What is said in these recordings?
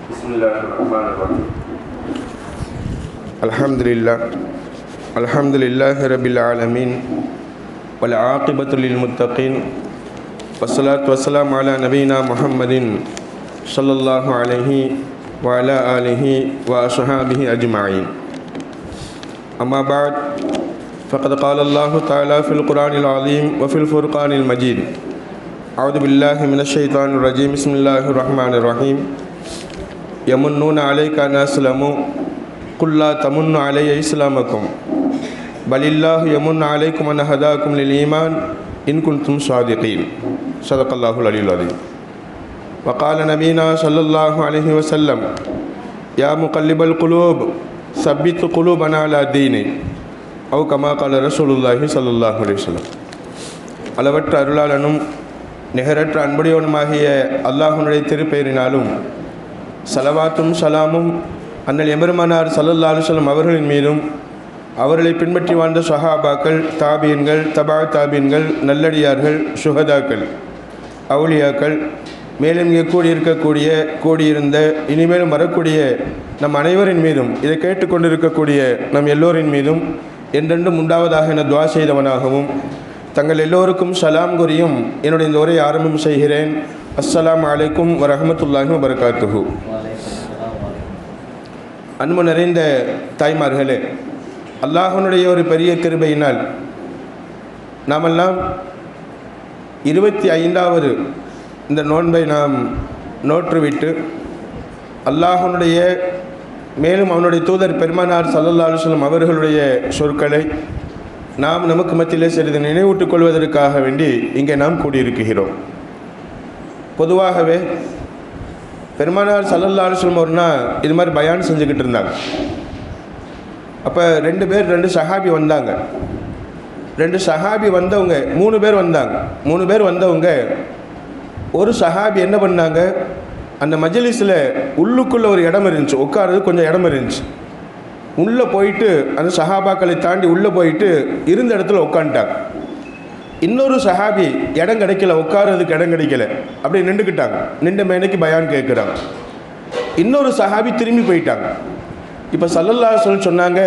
Bismillahirrahmanirrahim. Alhamdulillahi rabbil alamin wal aqibatu lil muttaqin wassalatu wassalamu ala nabiyyina Muhammadin sallallahu alaihi wa ala alihi wa ashabihi ajma'in. Amma ba'd, faqad qala Allah ta'ala fil Qur'anil azim wa fil Furqanil majid. A'udhu billahi minash shaitanir rajim. Bismillahir rahmanir rahim. يمنون عليك أن أسلموا قل لا تمنوا علي إسلامكم بل الله يمن عليكم أن هداكم للإيمان إن كنتم صادقين. صدق الله العلي العظيم. وقال نبينا صلى الله عليه وسلم يا مقلب القلوب ثبت قلوبنا على دينك أو كما قال رسول الله صلى الله عليه وسلم. அளவற்ற அருளாளனும் நிகரற்ற அன்புடையவனுமாகிய அல்லாஹ்வுடைய திருப்பெயரினாலும் சலவாத்தும் சலாமும் அண்ணல் எம்பெருமானார் ஸல்லல்லாஹு அலைஹி வஸல்லம் அவர்களின் மீதும் அவர்களை பின்பற்றி வாழ்ந்த சஹாபாக்கள், தாபீன்கள், தபா தாபீன்கள், நல்லடியார்கள், சுஹதாக்கள், அவுலியாக்கள், மேலும் இங்கே கூடியிருந்த இனிமேலும் வரக்கூடிய நம் அனைவரின் மீதும் இதை கேட்டுக்கொண்டிருக்கக்கூடிய நம் எல்லோரின் மீதும் என்றென்றும் உண்டாவதாக என துஆ செய்தவனாகவும் தங்கள் எல்லோருக்கும் சலாம் கூறியும் என்னுடைய இந்த உரையை ஆரம்பம் செய்கிறேன். அஸ்ஸலாமு அலைக்கும் வரஹ்மத்துல்லாஹி வபரகாத்துஹு. அன்பு நிறைந்த தாய்மார்களே, அல்லாஹ்வுடைய ஒரு பெரிய கிருபையினால் நாமெல்லாம் 25வது இந்த நோன்பை நாம் நோற்றுவிட்டு அல்லாஹ்வுடைய மேலும் அவனுடைய தூதர் பெருமானார் ஸல்லல்லாஹு அலைஹி வஸல்லம் அவர்களுடைய சொற்களை நாம் நமக்கு மத்தியிலே சிறிது நினைவூட்டிக் கொள்வதற்காக வேண்டி இங்கே நாம் கூடியிருக்கிறோம். பொதுவாகவே பெருமானார் ஸல்லல்லாஹு அலைஹி வஸல்லம் ஒருனா இது மாதிரி பயான் செஞ்சுக்கிட்டு இருந்தாங்க. அப்போ ரெண்டு சஹாபி வந்தாங்க. வந்தவங்க 3 பேர் வந்தாங்க. 3 பேர் வந்தவங்க ஒரு சஹாபி என்ன பண்ணாங்க, அந்த மஜ்லிஸில் உள்ளுக்குள்ளே ஒரு இடம் இருந்துச்சு, உட்கார்றது கொஞ்சம் இடம் இருந்துச்சு. உள்ளே போயிட்டு அந்த சஹாபாக்களை தாண்டி உள்ளே போயிட்டு இருந்த இடத்துல உட்காந்துட்டாங்க. இன்னொரு சஹாபி இடம் கிடைக்கல, உட்காரதுக்கு இடம் கிடைக்கல, அப்படி நின்றுக்கிட்டாங்க. நின்ற மேனைக்கு பயான் கேட்குறாங்க. இன்னொரு சஹாபி திரும்பி போயிட்டாங்க. இப்போ ஸல்லல்லாஹு அலைஹி வஸல்லம் சொன்னாங்க,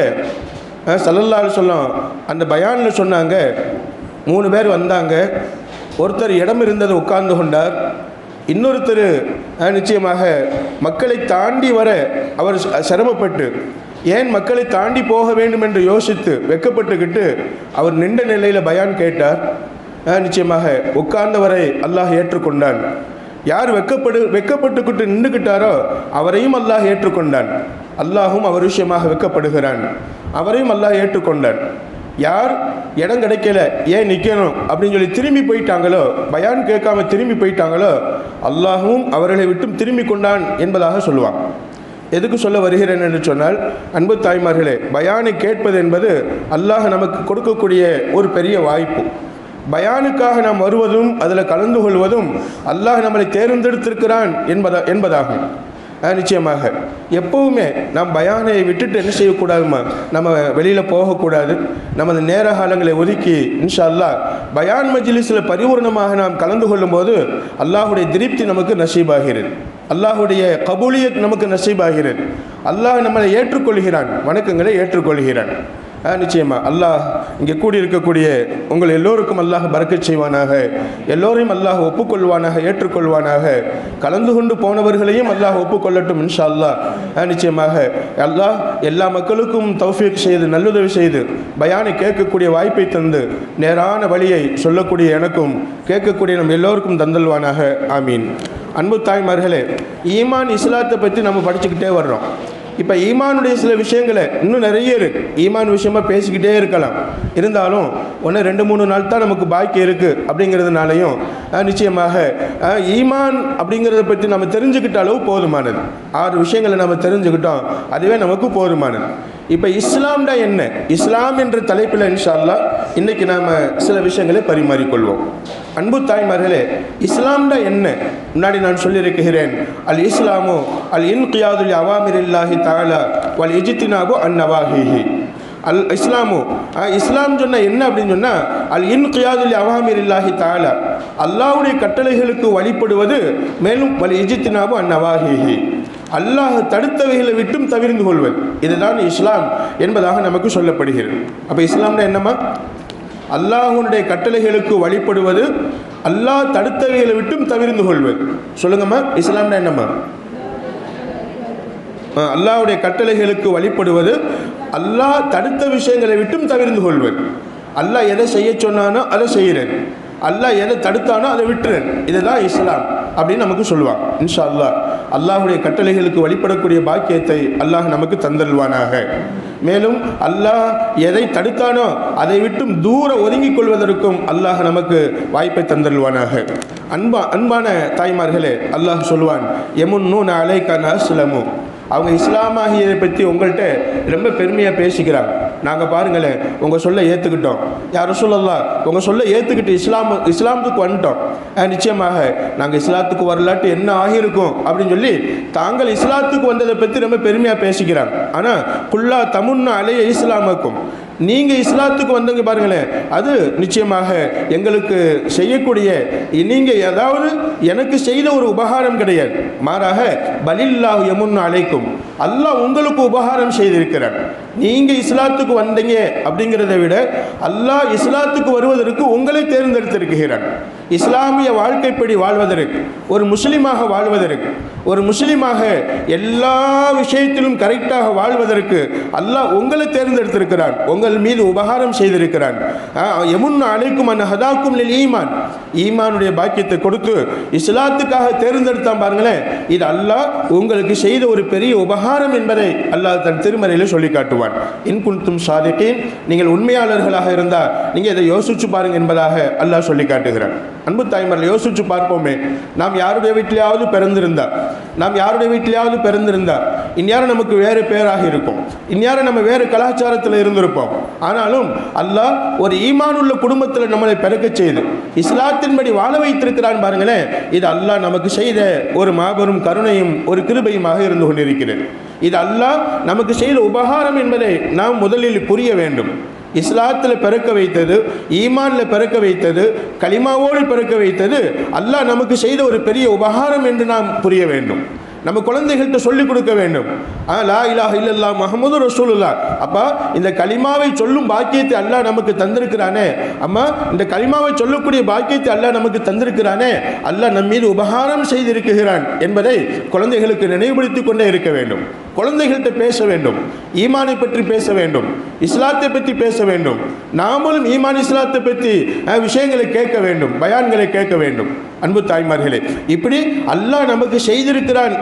ஸல்லல்லாஹு அலைஹி வஸல்லம் அந்த பயானில் சொன்னாங்க, 3 பேர் வந்தாங்க. ஒருத்தர் இடம் இருந்ததை உட்கார்ந்து கொண்டார். இன்னொருத்தர் நிச்சயமாக மக்களை தாண்டி வர அவர் சிரமப்பட்டு ஏன் மக்களை தாண்டி போக வேண்டும் என்று யோசித்து வெக்கப்பட்டுக்கிட்டு அவர் நின்ற நிலையில் பயான் கேட்டார். நிச்சயமாக உட்கார்ந்தவரை அல்லாஹ் ஏற்றுக்கொண்டான். யார் வெக்கப்பட்டுக்கிட்டு நின்றுக்கிட்டாரோ அவரையும் அல்லாஹ் ஏற்றுக்கொண்டான். அல்லாஹும் அவர் விஷயமாக வெக்கப்படுகிறான், அவரையும் அல்லாஹ் ஏற்றுக்கொண்டான். யார் இடம் கிடைக்கல, ஏன் நிற்கணும் அப்படின்னு சொல்லி திரும்பி போயிட்டாங்களோ, பயான் கேட்காம திரும்பி போயிட்டாங்களோ, அல்லாஹும் அவர்களை விட்டும் திரும்பி கொண்டான் என்பதாக சொல்லுவான். எதுக்கு சொல்ல வருகிறேன் என்று சொன்னால், அன்பு தாய்மார்களே, பயானை கேட்பது என்பது அல்லாஹ் நமக்கு கொடுக்கக்கூடிய ஒரு பெரிய வாய்ப்பு. பயானுக்காக நாம் வருவதும் அதில் கலந்து கொள்வதும் அல்லாஹ் நம்மளை தேர்ந்தெடுத்திருக்கிறான் என்பதாகும். நிச்சயமாக எப்பவுமே நாம் பயானை விட்டுட்டு என்ன செய்யக்கூடாதுமா, நம்ம வெளியில் போகக்கூடாது. நமது நேர காலங்களை ஒதுக்கி இன்ஷா அல்லாஹ் பயான் மஜ்லிஸில் பரிபூர்ணமாக நாம் கலந்து கொள்ளும்போது அல்லாஹுடைய திருப்தி நமக்கு நசீபாகிறது, அல்லாஹுடைய கபூலியத் நமக்கு நசீபாகிறது. அல்லாஹ் நம்மளை ஏற்றுக்கொள்கிறான், வணக்கங்களை ஏற்றுக்கொள்கிறான். நிச்சயமாக அல்லாஹ் இங்கே கூடியிருக்கக்கூடிய உங்கள் எல்லோருக்கும் அல்லாஹ் பரக்கத் செய்வானாக, எல்லோரையும் அல்லாஹ் ஒப்புக்கொள்வானாக, ஏற்றுக்கொள்வானாக. கலந்து கொண்டு போனவர்களையும் அல்லாஹ் ஒப்புக்கொள்ளட்டும் இன்ஷா அல்லாஹ். நிச்சயமாக அல்லாஹ் எல்லா மக்களுக்கும் தௌஃபீக் செய்து நல்லுதவி செய்து பயானை கேட்கக்கூடிய வாய்ப்பை தந்து நேரான வழியை சொல்லக்கூடிய எனக்கும் கேட்கக்கூடிய நம் எல்லோருக்கும் தந்தல்வானாக. ஆமீன். அன்பு தாய்மார்களே, ஈமான் இஸ்லாத்தை பற்றி நம்ம படிச்சுக்கிட்டே வர்றோம். இப்போ ஈமானுடைய சில விஷயங்களை இன்னும் நிறைய இருக்குது. ஈமான் விஷயமாக பேசிக்கிட்டே இருக்கலாம். இருந்தாலும் 1-2-3 நாள் தான் நமக்கு பாக்கி இருக்குது. அப்படிங்கிறதுனாலையும் நிச்சயமாக ஈமான் அப்படிங்கிறத பற்றி நம்ம தெரிஞ்சுக்கிட்ட அளவு போதுமானது. 6 விஷயங்களை நம்ம தெரிஞ்சுக்கிட்டோம், அதுவே நமக்கு போதுமானது. இப்போ இஸ்லாம்டா என்ன, இஸ்லாம் என்ற தலைப்பில் இன்ஷா அல்லாஹ் இன்றைக்கி நாம் சில விஷயங்களை பரிமாறிக்கொள்வோம். அன்பு தாய்மார்களே, இஸ்லாம்டா என்ன முன்னாடி நான் சொல்லியிருக்கிறேன். அல் இஸ்லாமு அல் இன்கியாதுல் அவாமிரில்லாஹி தஆலா வல் இஜ்தினாபு அன் நவாஹிஹி. அல் இஸ்லாமு இஸ்லாம் சொன்னால் என்ன அப்படின்னு சொன்னால், அல் இன்கியாதுல் அவாமிரில்லாஹி தஆலா அல்லாஹ்வுடைய கட்டளைகளுக்கு வழிபடுவது, மேலும் வல் இஜ்தினாபு அன் நவாஹிஹி அல்லாஹ் தடுத்தவைகளை விட்டும் தவிர்ந்து கொள்வது. இதுதான் இஸ்லாம் என்பதாக நமக்கு சொல்லப்படுகிறது. அப்போ இஸ்லாம்னா என்னம்மா? அல்லாஹ்வுடைய கட்டளைகளுக்கு வழிபடுவது, அல்லாஹ் தடுத்தவைகளை விட்டும் தவிர்ந்து கொள்வது. சொல்லுங்கம்மா, இஸ்லாம்னா என்னம்மா? அல்லாஹ்வுடைய கட்டளைகளுக்கு வழிபடுவது, அல்லாஹ் தடுத்த விஷயங்களை விட்டும் தவிர்ந்து கொள்வது. அல்லாஹ் எதை செய்ய சொன்னானோ அதை செய்கிறேன், அல்லாஹ் எதை தடுத்தானோ அதை விட்டுறேன். இதுதான் இஸ்லாம் அப்படின்னு நமக்கு சொல்லுவாங்க. இன்ஷா அல்லாஹ் அல்லாஹ்வுடைய கட்டளைகளுக்கு வழிபடக்கூடிய பாக்கியத்தை அல்லாஹ் நமக்கு தந்தல்வானாக. மேலும் அல்லாஹ் எதை தடுத்தானோ அதை விட்டும் தூர ஒதுங்கிக் கொள்வதற்கும் அல்லாஹ் நமக்கு வாய்ப்பை தந்தல்வானாக. அன்பான தாய்மார்களே, அல்லாஹ் சொல்வான், எமுன்னூன அலைக்க அஸ்லமு, அவங்க இஸ்லாமாகியதை பற்றி உங்கள்கிட்ட ரொம்ப பெருமையாக பேசிக்கிறாங்க. நாங்கள் பாருங்களேன் உங்கள் சொல்ல ஏற்றுக்கிட்டோம், யார் சொல்லலாம் உங்கள் சொல்ல ஏற்றுக்கிட்டு இஸ்லாமுக்கு வந்துட்டோம், நிச்சயமாக நாங்கள் இஸ்லாத்துக்கு வரலாட்டு என்ன ஆகியிருக்கும் அப்படின்னு சொல்லி தாங்கள் இஸ்லாத்துக்கு வந்ததை பற்றி ரொம்ப பெருமையாக பேசிக்கிறாங்க. ஆனால் குல்லா தமுன்னா அலைய இஸ்லாமுக்கும், நீங்கள் இஸ்லாத்துக்கு வந்தவங்க பாருங்களேன், அது நிச்சயமாக எங்களுக்கு செய்யக்கூடிய, நீங்கள் ஏதாவது எனக்கு செய்த ஒரு உபகாரம் கிடையாது, மாறாக பலில்லாஹு யமுன்னு அலைக்கும், அல்லாஹ் உங்களுக்கு உபகாரம் செய்திருக்கிறார். நீங்கள் இஸ்லாத்துக்கு வந்தீங்க அப்படிங்கிறத விட அல்லாஹ் இஸ்லாத்துக்கு வருவதற்கு உங்களை தேர்ந்தெடுத்திருக்கிறார். இஸ்லாமிய வாழ்க்கைப்படி வாழ்வதற்கு, ஒரு முஸ்லீமாக வாழ்வதற்கு, ஒரு முஸ்லீமாக எல்லா விஷயத்திலும் கரெக்டாக வாழ்வதற்கு அல்லாஹ் உங்களை தேர்ந்தெடுத்திருக்கிறான், உங்கள் மீது உபகாரம் செய்திருக்கிறான். யமுன்னு அலைக்கும் அன் ஹதாக்கும் லில் ஈமான், ஈமானுடைய பாக்கியத்தை கொடுத்து இஸ்லாத்துக்காக தேர்ந்தெடுத்தான் பாருங்களேன். இது அல்லாஹ் உங்களுக்கு செய்த ஒரு பெரிய உபகாரம் என்பதை அல்லாஹ் தன் திருமறையில் சொல்லி காட்டுவான். இன் குன்தும் சாதிகீன், நீங்கள் உண்மையாளர்களாக இருந்தால் நீங்கள் இதை யோசிச்சு பாருங்க என்பதாக அல்லாஹ் சொல்லி காட்டுகிறான். அன்பு தாய்மார்கள், யோசிச்சு பார்ப்போமே, நாம் யாருடைய வீட்டிலேயாவது பிறந்திருந்தா இந்நேரம் நமக்கு வேறு பேராக இருக்கும், இந்நேரம் நம்ம வேறு கலாச்சாரத்தில் இருந்திருப்போம். ஆனாலும் அல்லாஹ் ஒரு ஈமானுள்ள குடும்பத்தில் நம்மளை பிறக்க செய்து இஸ்லாத்தின்படி வாழ வைத்திருக்கிறான் பாருங்களேன். இது அல்லாஹ் நமக்கு செய்த ஒரு மாபெரும் கருணையும் ஒரு கிருபையுமாக இருந்து கொண்டிருக்கிறது. இது அல்லாஹ் நமக்கு செய்த உபகாரம் என்பதை நாம் முதலில் புரிய வேண்டும். இஸ்லாத்தில் பிறக்க வைத்தது, ஈமானில் பிறக்க வைத்தது, கலிமாவோடு பிறக்க வைத்தது அல்லாஹ் நமக்கு செய்த ஒரு பெரிய உபகாரம் என்று நாம் புரிய வேண்டும். நம்ம குழந்தைகள்கிட்ட சொல்லிக் கொடுக்க வேண்டும். லா இலாஹ இல்லல்லாஹ் முஹம்மது ரசூலுல்லாஹ். அப்பா, இந்த கலிமாவை சொல்லும் பாக்கியத்தை அல்லாஹ் நமக்கு தந்திருக்கிறானே, அம்மா இந்த கலிமாவை சொல்லக்கூடிய பாக்கியத்தை அல்லாஹ் நமக்கு தந்திருக்கிறானே, அல்லாஹ் நம் மீது உபகாரம் செய்திருக்கிறான் என்பதை குழந்தைகளுக்கு நினைவுபடுத்திக் கொண்டே இருக்க வேண்டும். குழந்தைகள்கிட்ட பேச வேண்டும், ஈமானை பற்றி பேச வேண்டும், இஸ்லாத்தை பற்றி பேச வேண்டும். நாமளும் ஈமான் இஸ்லாத்தை பற்றி விஷயங்களை கேட்க வேண்டும், பயான்களை கேட்க வேண்டும். அன்பு தாய்மார்களே, இப்படி அல்லாஹ் நமக்கு செய்திருக்கிறான்,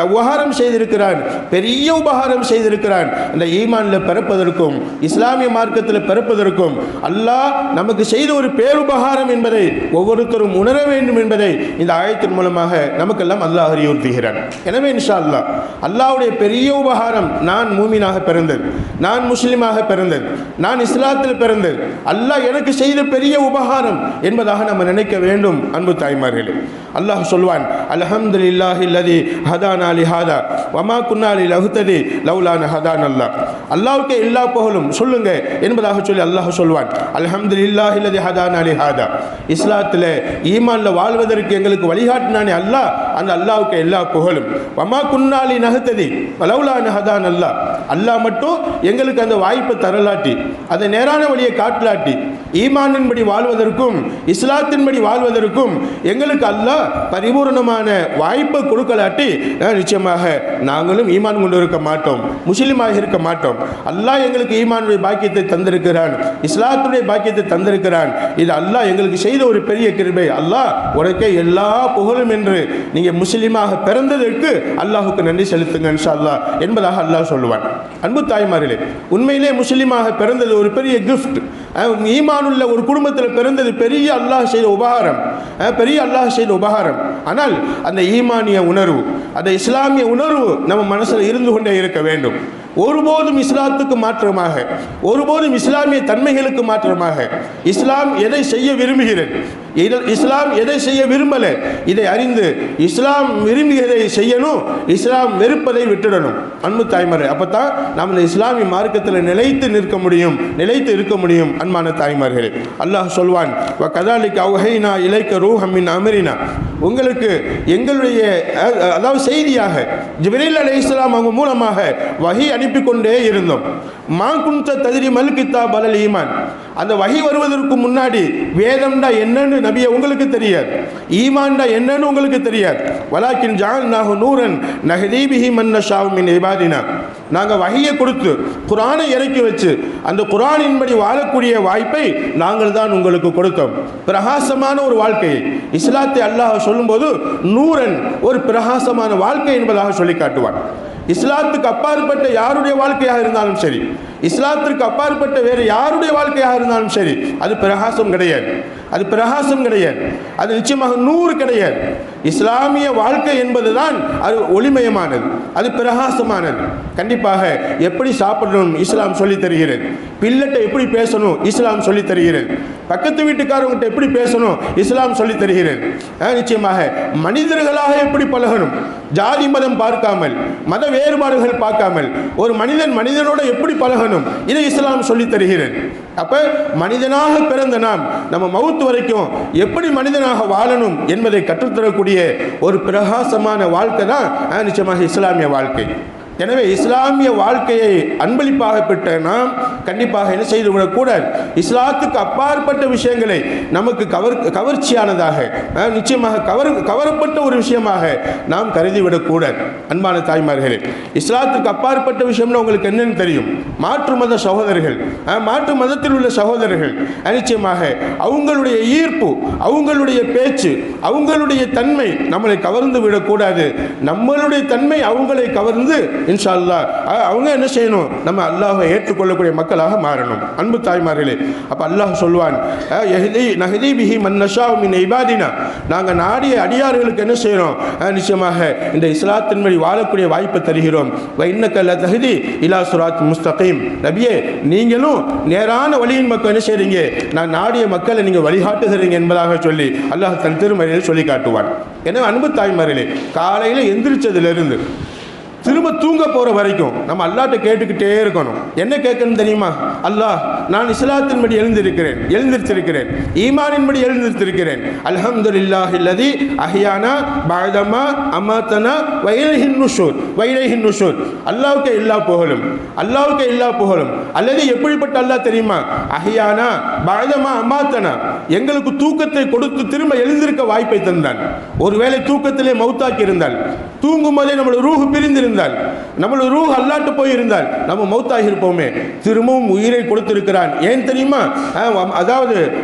உபகாரம் செய்திருக்கிறான், பெரிய உபகாரம் செய்திருக்கிறான். அந்த ஈமானில் பிறப்பதற்கும் இஸ்லாமிய மார்க்கத்தில் பிறப்பதற்கும் அல்லாஹ் நமக்கு செய்த ஒரு பேருபகாரம் என்பதை ஒவ்வொருத்தரும் உணர வேண்டும் என்பதை இந்த ஆயத்தின் மூலமாக நமக்கெல்லாம் அல்லாஹ் அறிவுறுத்துகிறான். எனவே இன்ஷா அல்லாஹ் அல்லாஹ்வுடைய பெரிய உபகாரம், நான் மூமினாக பிறந்தது, நான் முஸ்லிமாக பிறந்தது, நான் இஸ்லாத்தில் பிறந்தது, அல்லாஹ் எனக்கு செய்த பெரிய உபகாரம் என்பதாக நம்ம நினைக்க வேண்டும். அன்பு தாய்மார்களே, அல்லாஹ் சொல்வான், அல்ஹம்துலில்லாஹி அல்லதி ஹதானா லிஹாதா வமா குன்னா லினஹ்ததி லௌலா அன் ஹதானல்லாஹ். அல்லாஹ்வுக்கு எல்லா புகழும் சொல்லுங்க என்பதாக சொல்லி அல்லாஹ் சொல்வான், அல்ஹம்துலில்லாஹி அல்லதி ஹதானா லிஹாதா, இஸ்லாத்தில் ஈமான்ல வாழ்வதற்கு எங்களுக்கு வழிகாட்டினானே அல்லாஹ், அந்த அல்லாஹ்வுக்கு எல்லா புகழும். வமா குன்னா லினஹ்ததி லௌலா அன் ஹதானல்லாஹ், அல்லாஹ் மட்டும் எங்களுக்கு அந்த வாய்ப்பை தரலாட்டி, அந்த நேரான வழியை காட்டலாட்டி, ஈமானின்படி வாழ்வதற்கும் இஸ்லாத்தின்படி வாழ்வதற்கும் எங்களுக்கு அல்லாஹ் பரிபூர்ணமான வாய்ப்பை கொடுக்கலாட்டி நிச்சயமாக நாங்களும் ஈமான் கொண்டு இருக்க மாட்டோம், முஸ்லீமாக இருக்க மாட்டோம். அல்லாஹ் எங்களுக்கு ஈமானுடைய பாக்கியத்தை தந்திருக்கிறான், இஸ்லாத்துடைய பாக்கியத்தை தந்திருக்கிறான். இது அல்லாஹ் எங்களுக்கு செய்த ஒரு பெரிய கிருபை. அல்லாஹ் உனக்கே எல்லா புகழும் என்று நீங்கள் முஸ்லீமாக பிறந்ததற்கு அல்லாஹுக்கு நன்றி செலுத்துங்க இன்ஷா அல்லாஹ் என்பதாக அல்லாஹ் சொல்லுவான். அன்பு தாய்மார்களே, உண்மையிலே முஸ்லீமாக பிறந்தது ஒரு பெரிய கிஃப்ட். ஈமானுள்ள ஒரு குடும்பத்தில் பிறந்தது பெரிய அல்லாஹ் செய்த உபகாரம், பெரிய அல்லாஹ் செய்த உபகாரம். ஆனால் அந்த ஈமானிய உணர்வு, அந்த இஸ்லாமிய உணர்வு நம்ம மனசில் இருந்து கொண்டே இருக்க வேண்டும். ஒருபோதும் இஸ்லாத்துக்கு மாற்றமாக, ஒருபோதும் இஸ்லாமிய தன்மைகளுக்கு மாற்றமாக இஸ்லாம் எதை செய்ய விரும்புகிறது, இஸ்லாம் எதை செய்ய விரும்பல, இதை அறிந்து இஸ்லாம் விரும்பியதை செய்யணும், இஸ்லாம் வெறுப்பதை விட்டுடணும். அன்பு தாய்மாரே, அப்பதான் நாம் இந்த இஸ்லாமிய மார்க்கத்தில் நிலைத்து நிற்க முடியும், நிலைத்து இருக்க முடியும். அன்பான தாய்மார்களே, அல்லாஹ் சொல்வான், கதாலிக் அவுஹைனா இலைக்க ரூஹம் மின் அம்ரினா, உங்களுக்கு எங்களுடைய அதாவது செய்தியாக ஜிப்ரீல் அலைஹிஸ்ஸலாம் அவங்க மூலமாக வஹி அனுப்பி கொண்டே இருந்தோம். மா குன்த தத்ரி மல் கிதாப் அல் ஈமான், அந்த வஹி வருவதற்கு முன்னாடி வேதம்டா என்னன்னு நபியே உங்களுக்கு தெரியாது, ஈமான்டா என்னன்னு உங்களுக்கு தெரியாது. வலாக்கின் ஜஅல்நாஹு நூரன் நஹ்தி பிஹி மன் நஷாஉ மின் இபாதினா, நாங்கள் வஹியை கொடுத்து குர்ஆனை இறக்கி வச்சு அந்த குர்ஆனின்படி வாழக்கூடிய வாய்ப்பை நாங்கள் தான் உங்களுக்கு கொடுத்தோம். பிரகாசமான ஒரு வாழ்க்கையை இஸ்லாத்தை அல்லாஹ் சொல்லும்போது நூரன் ஒரு பிரகாசமான வாழ்க்கை என்பதாக சொல்லி காட்டுவான். இஸ்லாத்துக்கு அப்பாற்பட்ட யாருடைய வாழ்க்கையாக இருந்தாலும் சரி, இஸ்லாத்திற்கு அப்பாற்பட்ட வேறு யாருடைய வாழ்க்கையாக இருந்தாலும் சரி, அது பிரகாசம் கிடையாது, அது பிரகாசம் கிடையாது, அது நிச்சயமாக நூறு கிடையாது. இஸ்லாமிய வாழ்க்கை என்பதுதான் அது ஒளிமயமானது, அது பிரகாசமானது. கண்டிப்பாக எப்படி சாப்பிடணும் இஸ்லாம் சொல்லி தருகிறது, பிள்ளைகிட்ட எப்படி பேசணும் இஸ்லாம் சொல்லி தருகிறது, பக்கத்து வீட்டுக்காரவங்கிட்ட எப்படி பேசணும் இஸ்லாம் சொல்லி தருகிறது. நிச்சயமாக மனிதர்களாக எப்படி பழகணும், ஜாதி மதம் பார்க்காமல், மத வேறுபாடுகள் பார்க்காமல் ஒரு மனிதன் மனிதனோட எப்படி பழகணும், இதை இஸ்லாம் சொல்லி தருகிறது. அப்ப மனிதனாக பிறந்த நாம் நம்ம மவுத் வரைக்கும் எப்படி மனிதனாக வாழணும் என்பதை கற்றுத்தரக்கூடிய ஒரு பிரகாசமான வாழ்க்கை தான் நிச்சயமாக இஸ்லாமிய வாழ்க்கை. எனவே இஸ்லாமிய வாழ்க்கையை அன்பளிப்பாக பெற்ற நாம் கண்டிப்பாக என்ன செய்துவிடக்கூடாது, இஸ்லாத்துக்கு அப்பாற்பட்ட விஷயங்களை நமக்கு கவர்ச்சியானதாக நிச்சயமாக கவரப்பட்ட ஒரு விஷயமாக நாம் கருதிவிடக்கூடாது. அன்பான தாய்மார்களே, இஸ்லாத்துக்கு அப்பாற்பட்ட விஷயம்னா உங்களுக்கு என்னன்னு தெரியும். மாற்று மத சகோதரர்கள், மாற்று மதத்தில் உள்ள சகோதரர்கள் நிச்சயமாக அவங்களுடைய ஈர்ப்பு, அவங்களுடைய பேச்சு, அவங்களுடைய தன்மை நம்மளை கவர்ந்து விடக்கூடாது. நம்மளுடைய தன்மை அவங்களை கவர்ந்து இன்ஷா அல்லாஹ் அவங்க என்ன செய்யணும், நம்ம அல்லாஹ்வை ஏற்றுக்கொள்ளக்கூடிய மக்களாக மாறணும். அன்பு தாய்மார்களே, அப்ப அல்லாஹ் சொல்வான், நஹ்தி பிஹி மன் நஷாஉ மின் இபாதினா, நாங்கள் நாடிய அடியார்களுக்கு என்ன செய்யறோம், நிச்சயமாக இந்த இஸ்லாத்தின் வழி வாழக்கூடிய வாய்ப்பை தருகிறோம். வ இன்னக லதஹ்தி இலா சிராத் முஸ்தகீம், நபியே நீங்களும் நேரான வழியின் மக்கள் என்ன செய்றீங்க, நான் நாடிய மக்களை நீங்க வழிகாட்டுகிறீங்க என்பதாக சொல்லி அல்லாஹ் தன் திருமறையில் சொல்லி காட்டுவான். எனவே அன்பு தாய்மார்களே, காலையில் எந்திரிச்சதிலிருந்து திரும்ப தூங்க போற வரைக்கும் நம்ம அல்லாஹ்ட்ட கேட்டுக்கிட்டே இருக்கணும். என்ன கேட்கணும் தெரியுமா, அல்லாஹ் நான் இஸ்லாத்தின்படி எழுந்திருக்கிறேன், ஈமானின்படி எழுந்திருக்கிறேன். அல்ஹம்துலில்லாஹில்லதி அஹ்யானா பஅதமா அமாதனா வ இலைஹின் நுஷூர். அல்லாஹ்வுக்கே எல்லா புகழும். அல்லது எப்படிப்பட்ட அல்லாஹ் தெரியுமா, அஹ்யானா பஅதமா அமாதனா, எங்களுக்கு தூக்கத்தை கொடுத்து திரும்ப எழுந்திருக்க வாய்ப்பை தந்தான். ஒருவேளை தூக்கத்திலே மௌத்தாக்கி இருந்தால், தூங்கும் போதே நம்மளோட ரூஹ் பிரிந்திருந்தால், நம்மளோட ரூஹ் அல்லாட்டு போயிருந்தால் நம்ம மௌத்தாகி இருப்போமே. திரும்பவும் உயிரை கொடுத்திருக்கிறான். ஏன் தெரியுமா, அதாவது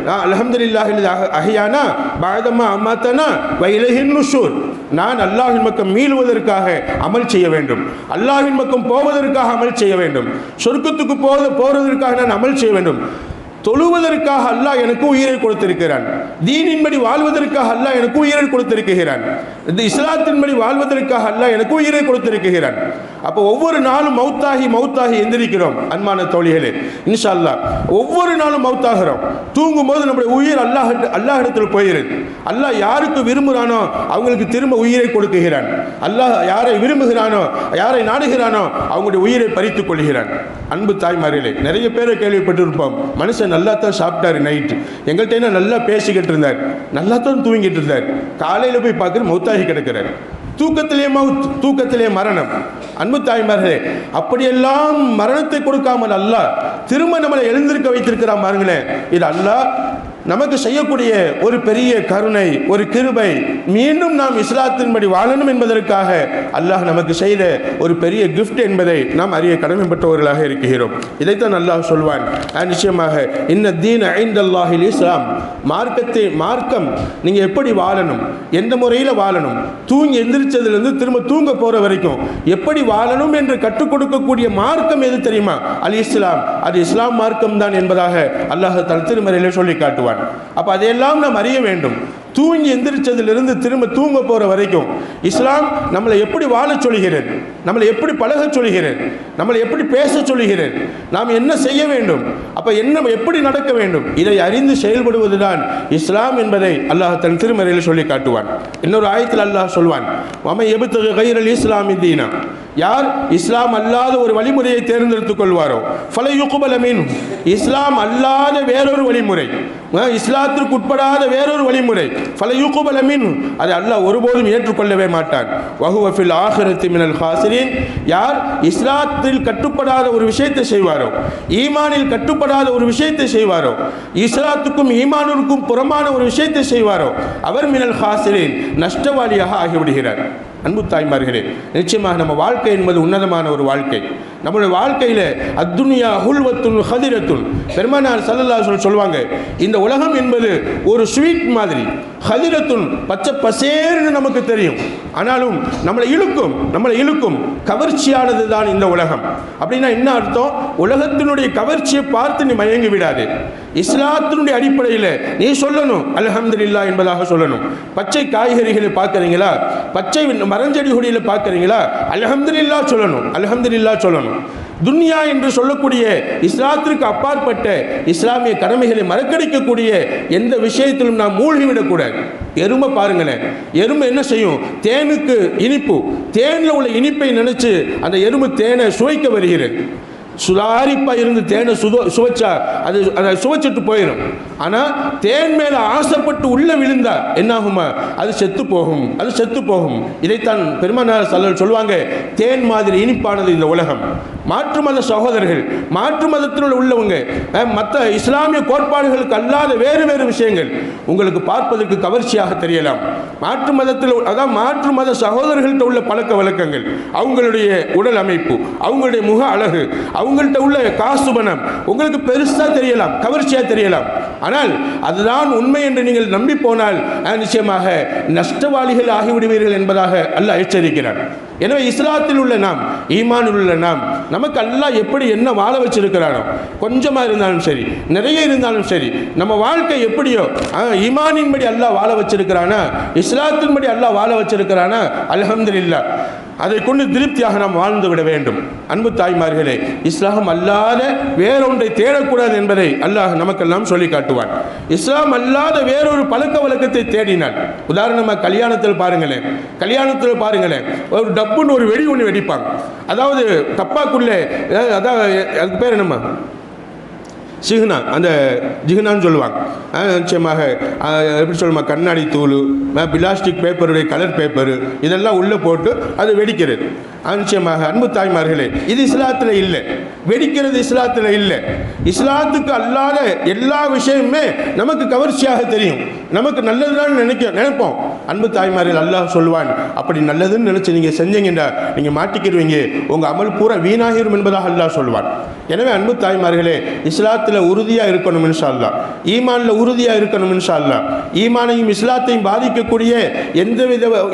அல்ஹம்துலில்லாஹி அஹ்யானா பஅதமா அமாதனா வ இலைஹின் நுஷூர், நான் அல்லாஹ்வின் பக்கம் மீளுவதற்காக அமல் செய்ய வேண்டும், அல்லாஹ்வின் பக்கம் போவதற்காக அமல் செய்ய வேண்டும், சொர்க்கத்துக்கு போவதற்காக நான் அமல் செய்ய வேண்டும். தொழுவதற்காக அல்லாஹ் எனக்கு உயிரை கொடுத்திருக்கிறான், தீனின்படி வாழ்வதற்காக அல்லாஹ் எனக்கு உயிரை கொடுத்திருக்கிறான், இந்த இஸ்லாத்தின்படி வாழ்வதற்காக அல்லாஹ் எனக்கு உயிரை கொடுத்திருக்கிறான். அப்போ ஒவ்வொரு நாளும் மௌத்தாகி எந்திரிக்கிறோம். அன்பான தோழிகளே, இன்ஷா அல்லாஹ் ஒவ்வொரு நாளும் மௌத்தாகிறோம். தூங்கும் போது நம்முடைய உயிர் அல்லாஹ் இடத்தில் போகிறது. அல்லாஹ் யாருக்கு விரும்புகிறானோ அவங்களுக்கு திரும்ப உயிரை கொடுக்குகிறான். அல்லாஹ் யாரை விரும்புகிறானோ, யாரை நாடுகிறானோ அவங்களுடைய உயிரை பறித்துக் கொள்கிறான். அன்பு தாய்மார்களே, நிறைய பேரை கேள்விப்பட்டிருப்போம், மனுஷன் நல்லா தான் சாப்பிட்டாரு, நைட்டு எங்கள்கிட்ட என்ன நல்லா பேசிக்கிட்டு இருந்தார், நல்லா தான் தூங்கிட்டு இருந்தார், காலையில் போய் பார்க்குற மௌத்தாகி கிடக்கிறார். தூக்கத்திலே மரணம். அன்பு தாய்மார்களே, அப்படியெல்லாம் மரணத்தை கொடுக்காமல் அல்லாஹ் திரும்ப நம்மளை எழுந்திருக்க வைத்திருக்கிறான் பாருங்களேன். இது அல்லாஹ் நமக்கு செய்யக்கூடிய ஒரு பெரிய கருணை, ஒரு கிருபை. மீண்டும் நாம் இஸ்லாத்தின்படி வாழணும் என்பதற்காக அல்லாஹ் நமக்கு செய்த ஒரு பெரிய கிஃப்ட் என்பதை நாம் அறிய கடமைப்பட்டவர்களாக இருக்கிறோம். இதைத்தான் அல்லாஹ் சொல்வான், நிச்சயமாக இன்ன தீன இன்தல்லாஹில் இஸ்லாம், மார்க்கம் நீங்கள் எப்படி வாழணும், எந்த முறையில் வாழணும், தூங்கி எந்திரிச்சதுலேருந்து திரும்ப தூங்க போகிற வரைக்கும் எப்படி வாழணும் என்று கற்றுக் கொடுக்கக்கூடிய மார்க்கம் எது தெரியுமா, அல் இஸ்லாம். அது இஸ்லாம் மார்க்கம் தான் என்பதாக அல்லாஹ் தன் திருமறையிலே சொல்லி காட்டுவான். அப்போ அதையெல்லாம் நாம் அறிய வேண்டும். தூங்கி எந்திரிச்சதிலிருந்து திரும்ப தூங்க போகிற வரைக்கும் இஸ்லாம் நம்மளை எப்படி வாழ சொல்கிறது, நம்மளை எப்படி பழக சொல்கிறது, நம்மளை எப்படி பேச சொல்கிறது, நாம் என்ன செய்ய வேண்டும், அப்போ என்ன எப்படி நடக்க வேண்டும், இதை அறிந்து செயல்படுவதுதான் இஸ்லாம் என்பதை அல்லாஹ் தன் திருமறையில் சொல்லி காட்டுவான். இன்னொரு ஆயத்தில் அல்லாஹ் சொல்வான், வமை எபுத்தகு கைரல் இஸ்லாமி தீனா, யார் இஸ்லாம் அல்லாத ஒரு வழிமுறையை தேர்ந்தெடுத்துக் கொள்வாரோ ஃபலை யுக்பல மின்ஹு, இஸ்லாம் அல்லாத வேறொரு வழிமுறை, இஸ்லாத்திற்கு உட்படாத வேறொரு வழிமுறை, ஃபலை யுக்பல மின்ஹு, அதை அல்லாஹ் ஒருபோதும் ஏற்றுக்கொள்ளவே மாட்டான். வஹுவ ஃபில் ஆখিরাতি மினல் காசிரீன், யார் இஸ்லாத்தில் கட்டுப்படாத ஒரு விஷயத்தை செய்வாரோ, ஈமானில் கட்டுப்படாத ஒரு விஷயத்தை செய்வாரோ, இஸ்லாத்துக்கும் ஈமானுக்கும் புறமான ஒரு விஷயத்தை செய்வாரோ அவர் மினல் காசிரீன், நஷ்டவாளியாக ஆகிவிடுகிறார். அன்பு தாய்மார்களே, நிச்சயமாக நம்ம வாழ்க்கை என்பது உன்னதமான ஒரு வாழ்க்கை. நம்மளுடைய வாழ்க்கையில் அத்துன்யா ஹுல்வத்துன் ஹதிரத்துன், பெருமானார் ஸல்லல்லாஹு அலைஹி வஸல்லம் சொல்லுவாங்க, இந்த உலகம் என்பது ஒரு ஸ்வீட் மாதிரி, ஹதிரத்துன் பச்சை பசேர்னு நமக்கு தெரியும், ஆனாலும் நம்மளை இழுக்கும் கவர்ச்சியானது தான் இந்த உலகம். அப்படின்னா என்ன அர்த்தம்? உலகத்தினுடைய கவர்ச்சியை பார்த்து நீ மயங்கி விடாது. இஸ்லாத்தினுடைய அடிப்படையில் நீ சொல்லணும் அல்ஹம்துலில்லாஹ் என்பதாக சொல்லணும். பச்சை காய்கறிகளை பார்க்குறீங்களா, பச்சை மரஞ்செடி கொடியில் பார்க்குறீங்களா, அல்ஹம்துலில்லாஹ் சொல்லணும், அல்ஹம்துலில்லாஹ் சொல்லணும். துன்யா என்று சொல்லக்கூடிய இஸ்லாத்திற்கு அப்பாற்பட்ட இஸ்லாமிய கடமைகளை மறக்கடிக்கக்கூடிய எந்த விஷயத்திலும் நாம் மூழ்கிவிடக்கூடாது. எறும்பை பாருங்களேன், எறும்பு என்ன செய்யும்? தேனுக்கு இனிப்பு, தேனில் உள்ள இனிப்பை நினைச்சு அந்த எறும்பு தேனை சுவைக்க வருகிறது. சுதாரிப்பாக இருந்து தேனை சுவைச்சா அதை சுவைச்சிட்டு போயிடும். ஆனால் தேன் மேலே ஆசைப்பட்டு உள்ளே விழுந்தா என்னாகுமா? அது செத்து போகும். இதைத்தான் பெருமானார் ஸல்லல்லாஹு சொல்லுவாங்க, தேன் மாதிரி இனிப்பானது இந்த உலகம். மாற்று மத சகோதரர்கள், மாற்று மதத்தில் உள்ளவங்க, மற்ற இஸ்லாமிய கோட்பாடுகளுக்கு அல்லாத வேறு விஷயங்கள் உங்களுக்கு பார்ப்பதற்கு கவர்ச்சியாக தெரியலாம். மாற்று மதத்தில், அதாவது மாற்று மத சகோதரர்கள்ட்ட உள்ள பழக்க வழக்கங்கள், அவங்களுடைய உடல் அமைப்பு, அவங்களுடைய முக அழகு, அவங்கள்ட்ட உள்ள காசு பணம் உங்களுக்கு பெருசாக தெரியலாம், கவர்ச்சியாக தெரியலாம். ஆனால் அதுதான் உண்மை என்று நீங்கள் நம்பி போனால் நிச்சயமாக நஷ்டவாளிகள் ஆகிவிடுவீர்கள் என்பதாக அல்லாஹ் எச்சரிக்கிறார். எனவே இஸ்லாத்தில் உள்ள நாம், ஈமானில் உள்ள நாம், நமக்கு அல்லாஹ் எப்படி என்ன வாழ வச்சிருக்கிறானோ, கொஞ்சமாக இருந்தாலும் சரி, நிறைய இருந்தாலும் சரி, நம்ம வாழ்க்கை எப்படியோ ஈமானின்படி அல்லாஹ் வாழ வச்சிருக்கிறானா, இஸ்லாத்தின்படி அல்லாஹ் வாழ வச்சிருக்கிறானா, அல்ஹம்துலில்லாஹ், அதை கொண்டு திருப்தியாக நாம் வாழ்ந்து விட வேண்டும். அன்பு தாய்மார்களே, இஸ்லாம் அல்லாத வேறொன்றை தேடக்கூடாது என்பதை அல்லாஹ் நமக்கெல்லாம் சொல்லி காட்டுவான். இஸ்லாம் அல்லாத வேறொரு பழக்க வழக்கத்தை தேடினான். உதாரணமாக கல்யாணத்தில் பாருங்களேன், ஒரு டப்புன்னு ஒரு வெடி ஒன்று வெடிப்பாங்க. அதாவது டப்பாக்குள்ளே, அதாவது அதுக்கு பேர் என்னம்மா, சிஹ்னா, அந்த ஜிஹ்னான்னு சொல்லுவாங்க. நிச்சயமாக எப்படி சொல்லுமா, கண்ணாடி தூள், பிளாஸ்டிக் பேப்பருடைய கலர் பேப்பரு, இதெல்லாம் உள்ளே போட்டு அது வெடிக்கிறது. நிச்சயமாக அன்பு தாய்மார்களே, இது இஸ்லாத்தில் இல்லை, வெடிக்கிறது இஸ்லாத்தில் இல்லை. இஸ்லாத்துக்கு அல்லாத எல்லா விஷயமுமே நமக்கு கவர்ச்சியாக தெரியும், நமக்கு நல்லதுதான் நினைப்போம். அன்பு தாய்மார்கள், அல்லாஹ் சொல்வான், அப்படி நல்லதுன்னு நினைச்சு நீங்கள் செஞ்சீங்கன்னா நீங்கள் மாட்டிக்கிடுவீங்க, உங்கள் அமல் பூரா வீணாகிரும் என்பதாக அல்லாஹ் சொல்வான். எனவே அன்பு தாய்மார்களே, இஸ்லாத்தில் உறுதியாக இருக்கணும் இன்ஷா அல்லாஹ், ஈமானில் உறுதியாக இருக்கணும் இன்ஷா அல்லாஹ். ஈமானையும் இஸ்லாத்தையும் பாதிக்கக்கூடிய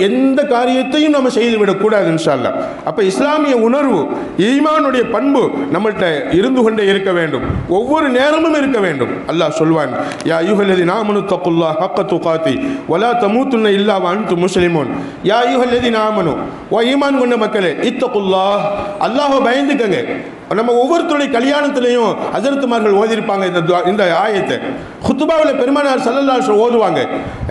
எந்த காரியத்தையும் நம்ம செய்துவிடக்கூடாது இன்ஷா அல்லாஹ். அப்போ இஸ்லாமிய உணர்வு, ஈமானுடைய பண்பு நம்மள்கிட்ட இருந்து கொண்டே இருக்க வேண்டும், ஒவ்வொரு நேரமும் இருக்க வேண்டும். அல்லாஹ் சொல்வான், யா அய்யுஹல்லதீன ஆமனு தக்குல்லாஹ ஹக்க துகாத்தி வலா தமூதுன்ன இல்லா வ அன்தும் முஸ்லிமூன். யா அய்யுஹல்லதீன ஆமனு, ஓ ஈமான் கொண்ட மக்களே, இத்தகுல்லாஹ், அல்லாஹ்வை பயந்துக்கங்க. நம்ம ஒவ்வொருத்தருடைய கல்யாணத்திலையும் ஹஜ்ரத்துமார்கள் ஓதிருப்பாங்க இந்த ஆயத்தை. குத்துபாவில் பெருமானார் ஸல்லல்லாஹு அலைஹி வஸல்லம் ஓதுவாங்க.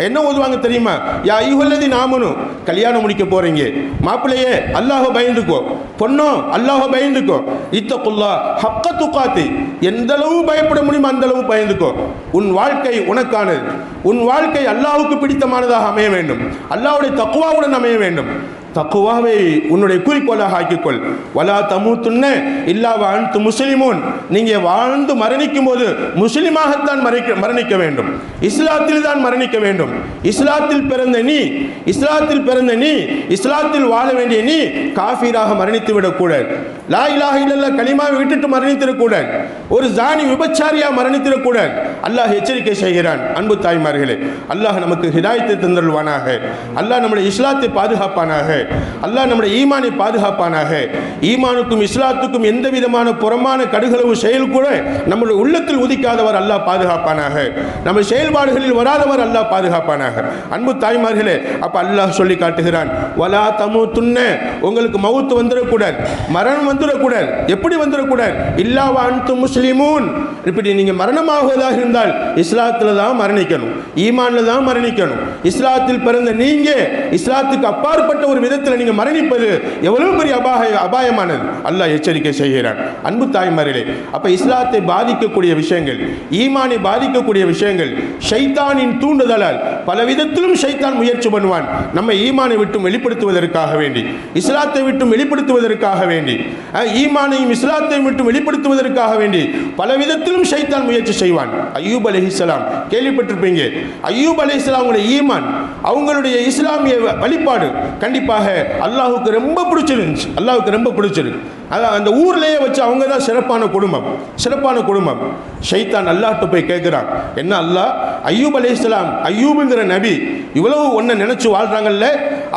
என்ன ஓதுவாங்க தெரியுமா? யா அய்யுஹல்லதீன ஆமனு, கல்யாணம் முடிக்க போறீங்க, மாப்பிள்ளையே அல்லாஹ்வை பயந்துக்கோ, பொண்ணோ அல்லாஹ்வை பயந்துக்கோ, இத்தகுல்லாஹ் ஹக்க துகாத்தி, எந்த அளவு பயப்பட முடியுமோ அந்த அளவு பயந்துக்கோ. உன் வாழ்க்கை உனக்கானது, உன் வாழ்க்கை அல்லாஹ்வுக்கு பிடித்தமானதாக அமைய வேண்டும், அல்லாஹ்வுடைய தக்வாவுடன் அமைய வேண்டும். தக்குவாவை உன்னுடைய குறிக்கோளாக ஆக்கிக்கொள். வலா தமூத்துன்ன இல்லா வ அன்தும் முஸ்லிமூன், நீங்கள் வாழ்ந்து மரணிக்கும் போது முஸ்லிமாகத்தான் மரணிக்க வேண்டும், இஸ்லாத்தில் தான் மரணிக்க வேண்டும். இஸ்லாத்தில் பிறந்த நீ இஸ்லாத்தில் வாழ வேண்டிய நீ காஃபிராக மரணித்து விடக்கூடாது. லா இலாஹ இல்லல்லாஹ் கலிமாவை விட்டுட்டு மரணித்திடக்கூடாது. ஒரு ஜானி விபச்சாரியாக மரணித்திடக்கூடாது. அல்லாஹ் எச்சரிக்கை செய்கிறான். அன்பு தாய்மார்களே, அல்லாஹ் நமக்கு ஹிதாயத்தை தந்தருள்வானாக. அல்லாஹ் நம்முடைய இஸ்லாத்தை பாதுகாப்பானாக. அல்லாஹ் நம்முடைய ஈமானை பாதுகாப்பானாக. ஈமானுக்கும் இஸ்லாத்துக்கும் எந்த விதமான புறமான கடுகளவு செயல் கூட நம்முடைய உள்ளத்தில் உதிக்காதவர் அல்லாஹ் பாதுகாப்பானாக. நம்ம செயல்பாடுகளில் வராதவர் அல்லாஹ் பாதுகாப்பானாக. அன்பு தாய்மார்களே, அப்ப அல்லாஹ் சொல்லி காட்டுகிறான், வலா தமூத்துன்ன, உங்களுக்கு மவுத் வந்துடக்கூடாது, மரணம் வந்துடக்கூடாது. எப்படி வந்துடக்கூடாது? இல்லா வ அன்தும் முஸ்லிமூன். இப்படி நீங்க மரணமாகுவதாக இருந்தால் இஸ்லாத்தில் தான் மரணிக்கணும், ஈமான்ல தான் மரணிக்கணும். இஸ்லாத்தில் பிறந்த நீங்க இஸ்லாத்துக்கு அப்பாற்பட்ட ஒரு விதத்தில் நீங்க மரணிப்பது எவ்வளவு பெரிய அபாயமானது அல்லாஹ் எச்சரிக்கை செய்கிறான். அன்பு தாய்மார்களே, அப்ப இஸ்லாத்தை பாதிக்கக்கூடிய விஷயங்கள், ஈமானை பாதிக்கக்கூடிய விஷயங்கள் ஷைத்தானின் தூண்டுதலால் பல விதத்திலும் ஷைத்தான் முயற்சி பண்ணுவான். நம்ம ஈமானை விட்டு வெளிப்படுத்துவதற்காக வேண்டி, இஸ்லாத்தை விட்டு வெளிப்படுத்துவதற்காக வேண்டி, ஈமானையும் இஸ்லாத்தையும் விட்டு வெளிப்படுத்துவதற்காக வேண்டி பல விதத்திலும் ஷைத்தான் முயற்சி செய்வான். அய்யூப் அலைஹிஸ்ஸலாம் கேள்விப்பட்டிருப்பீங்க. அய்யூப் அலைஹிஸ்ஸலாம் அவங்களுடைய ஈமான், அவங்களுடைய இஸ்லாமிய வழிபாடு கண்டிப்பாக அல்லாஹுக்கு ரொம்ப பிடிச்சிருந்துச்சு. அல்லாஹுக்கு ரொம்ப பிடிச்சிருக்கு. அதான் அந்த ஊர்லேயே வச்சு அவங்க தான் சிறப்பான குடும்பம், சிறப்பான குடும்பம். ஷைத்தான் அல்லாஹ்ட்ட போய் கேட்கிறான், என்ன அல்லாஹ், அய்யூப் அலைஹிஸ்ஸலாம், அய்யூப்ங்கிற நபி இவ்வளவு ஒன்றை நினைச்சு வாழ்றாங்கல்ல,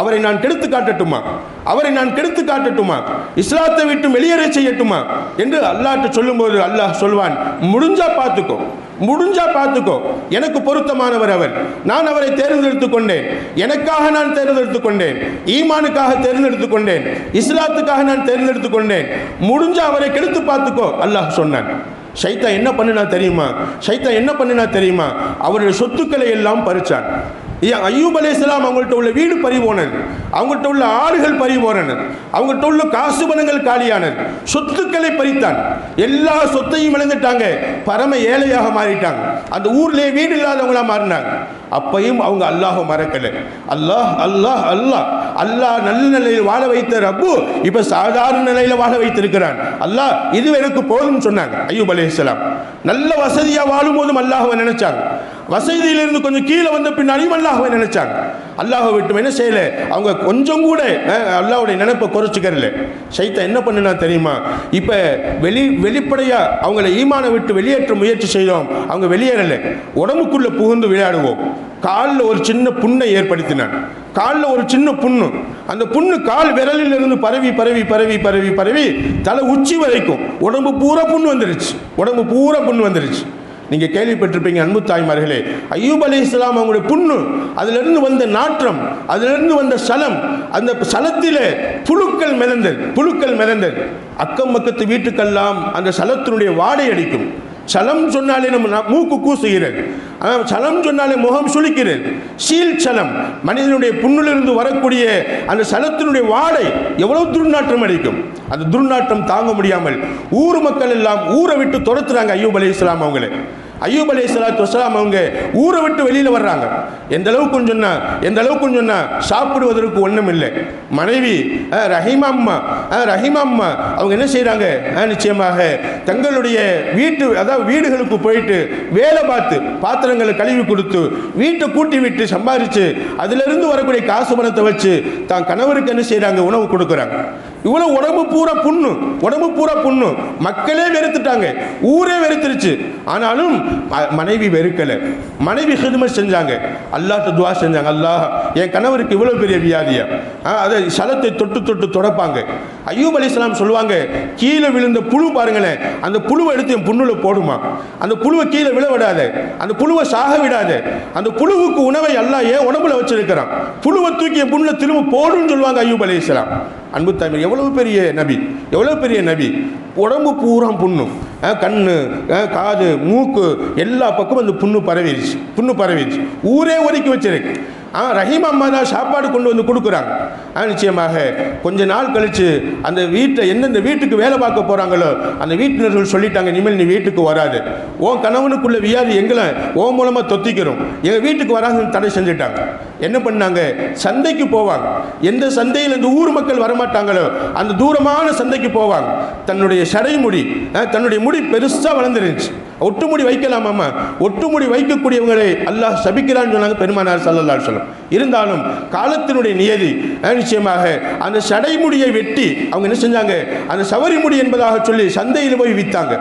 அவரை நான் கெடுத்து காட்டட்டுமா, அவரை நான் கெடுத்து காட்டட்டுமா, இஸ்லாத்தை விட்டு வெளியேற செய்யட்டுமா என்று அல்லாஹ்ட்ட சொல்லும்போது அல்லாஹ் சொல்வான், முடிஞ்சா பார்த்துக்கோ, முடிஞ்சா பார்த்துக்கோ, எனக்கு பொருத்தமானவர் அவர், நான் அவரை தேர்ந்தெடுத்துக் கொண்டேன், எனக்காக நான் தேர்ந்தெடுத்துக் கொண்டேன், ஈமானுக்காக தேர்ந்தெடுத்துக் கொண்டேன், இஸ்லாத்துக்காக நான் தேர்ந்தெடுத்துக் கொண்டேன், முடிஞ்சா அவரை கெடுத்து பார்த்துக்கோ அல்லாஹ் சொன்னான். ஷைத்தான் என்ன பண்ணினா தெரியுமா? ஷைத்தான் என்ன பண்ணினா தெரியுமா? அவருடைய சொத்துக்களை எல்லாம் பறிச்சான். அய்யூப் அலைஹிஸ்ஸலாம் அவங்கள்ட்ட உள்ள வீடு பறிபோனது, அவங்கள்ட்ட உள்ள ஆடுகள் பறிபோனது, அவங்கள்ட்ட உள்ள காசு பணங்கள் காலியானது, சொத்துக்களை பறித்தான். எல்லா சொத்தையும் இழந்துட்டாங்க, பரம ஏழையாக மாறிட்டாங்க, அந்த ஊர்லேயே வீடு இல்லாதவங்களா மாறினாங்க. அப்பையும் அவங்க அல்லாஹ் மறக்கலை. அல்லாஹ் அல்லாஹ் அல்லாஹ் அல்லாஹ் நல்ல நிலையில் வாழ வைத்த ரப்பு இப்ப சாதாரண நிலையில வாழ வைத்திருக்கிறான். அல்லாஹ் இது எனக்கு போதும் சொன்னாங்க அய்யூப் அலைஹிஸ்ஸலாம். நல்ல வசதியா வாழும் போதும் அல்லாஹ்வை நினைச்சாங்க, வசதியிலிருந்து கொஞ்சம் கீழே வந்த பின்னாடியும் அல்லாஹ்வை நினைச்சாங்க. அல்லாஹ்வை விட்டு என்ன செய்யல, அவங்க கொஞ்சம் கூட அல்லாஹ்வுடைய நினைப்பை குறைச்சிக்கறல. ஷைத்தான் என்ன பண்ணுனா தெரியுமா? இப்ப வெளிப்படையா அவங்களை ஈமானை விட்டு வெளியேற்ற முயற்சி செய்தோம், அவங்க வெளியேறல, உடம்புக்குள்ள புகுந்து விளையாடுவோம். காலில் ஒரு சின்ன புண்ணை ஏற்படுத்தினான், காலில் ஒரு சின்ன புண்ணு, அந்த புண்ணு கால் விரலில் இருந்து பரவி பரவி பரவி பரவி பரவி தலை உச்சி வரைக்கும் உடம்பு பூரா புண்ணு வந்துருச்சு, உடம்பு பூரா புண்ணு வந்துருச்சு. நீங்க கேள்விப்பட்டிருப்பீங்க அன்பு தாய்மார்களே, அய்யூப் அலைஹிஸ்ஸலாம் அவங்களுடைய புண்ணு, அதிலிருந்து வந்த நாற்றம், அதிலிருந்து வந்த சலம், அந்த சலத்திலே புழுக்கள் மிதந்தது, புழுக்கள் மிதந்தது. அக்கம் பக்கத்து வீட்டுக்கெல்லாம் அந்த சலத்தினுடைய வாடை அடிக்கும். சலம் சொன்னாலே நம்ம மூக்கு கூசுகிறது, சலம் சொன்னாலே முகம் சுளிக்கிறது. சீல் சலம், மனிதனுடைய புண்ணிலிருந்து வரக்கூடிய அந்த சலத்தினுடைய வாடை எவ்வளவு துர்நாற்றம் அடிக்கும். அந்த துர்நாற்றம் தாங்க முடியாமல் ஊர் மக்கள் எல்லாம் ஊரை விட்டு துரத்துறாங்க அய்யூப் அலைஹிஸ்ஸலாம் அவங்களே. அய்யூப் அலைஹிஸ்ஸலாத்து வஸ்ஸலாம் அவங்க ஊரை விட்டு வெளியில வர்றாங்க. எந்த அளவுக்கு சொன்னா சாப்பிடுவதற்கு ஒன்றும் இல்லை. மனைவி ரஹீமா அம்மா அவங்க என்ன செய்யறாங்க, நிச்சயமாக தங்களுடைய வீடுகளுக்கு போயிட்டு வேலை பார்த்து பாத்திரங்களை கழுவி கொடுத்து வீட்டை கூட்டி விட்டு சம்பாதிச்சு அதிலிருந்து வரக்கூடிய காசு பணத்தை வச்சு தான் கணவருக்கு என்ன செய்யறாங்க, உணவு கொடுக்குறாங்க. இவ்வளவு உடம்பு பூரா புண்ணு, மக்களே வெறுத்துட்டாங்க, ஊரே வெறுத்துருச்சு. ஆனாலும் மனைவி வெறுக்கல, மனைவி ஹிதுமத் செஞ்சாங்க, அல்லாஹ்ட்ட துஆ செஞ்சாங்க, அல்லாஹ் என் கணவருக்கு இவ்வளவு பெரிய வியாதியா, அதை சலத்தை தொட்டு தொட்டு தொடப்பாங்க. அய்யூப் அலைஹிஸ்ஸலாம் சொல்லுவாங்க, கீழே விழுந்த புழு பாருங்களேன், அந்த புழுவை எடுத்து என் புண்ணுல போடுமா, அந்த புழுவை கீழே விழ விடாத, அந்த புழுவை சாக விடாத, அந்த புழுவுக்கு உணவை அல்லாஹ் ஏன் உடம்புல வச்சிருக்கிறான், புழுவை தூக்கி என் புண்ணுல திரும்ப போடுன்னு சொல்லுவாங்க அய்யூப் அலைஹிஸ்ஸலாம். அன்பு தாய்மார்களே, எவ்வளவு பெரிய நபி, எவ்வளவு பெரிய நபி. உடம்பு பூரா புண்ணு, கண்ணு காது மூக்கு எல்லா பக்கமும் அந்த புண்ணு பரவிடுச்சு, ஊரே ஒதுக்கி வச்சிருக்கு. ரஹீமா அம்மா தான் சாப்பாடு கொண்டு வந்து கொடுக்குறாங்க. நிச்சயமாக கொஞ்ச நாள் கழிச்சு அந்த எந்தெந்த வீட்டுக்கு வேலை பார்க்க போறாங்களோ அந்த வீட்டினர்கள் சொல்லிட்டாங்க, இனிமேல் நீ வீட்டுக்கு வராது, உன் கணவனுக்குள்ள வியாதி எங்களை உன் மூலமா தொத்திக்கிறோம், எங்க வீட்டுக்கு வராங்கன்னு தடை செஞ்சுட்டாங்க. என்ன பண்ணாங்க, சந்தைக்கு போவாங்க. எந்த சந்தையில் இந்த ஊர் மக்கள் வரமாட்டாங்களோ அந்த தூரமான சந்தைக்கு போவாங்க. தன்னுடைய சடைமுடி, தன்னுடைய முடி பெருசா வளர்ந்துருந்துச்சு, ஒட்டுமுடி வைக்கலாமாமா, ஒட்டுமுடி வைக்கக்கூடியவங்களை அல்லாஹ் சபிக்கிறான்னு சொன்னாங்க பெருமானார் ஸல்லல்லாஹு அலைஹி வஸல்லம். இருந்தாலும் காலத்தினுடைய நியதி. நிச்சயமாக அந்த சடைமுடியை வெட்டி அவங்க என்ன செஞ்சாங்க, அந்த சவரி முடி என்பதாக சொல்லி சந்தையில் போய் விற்றாங்க.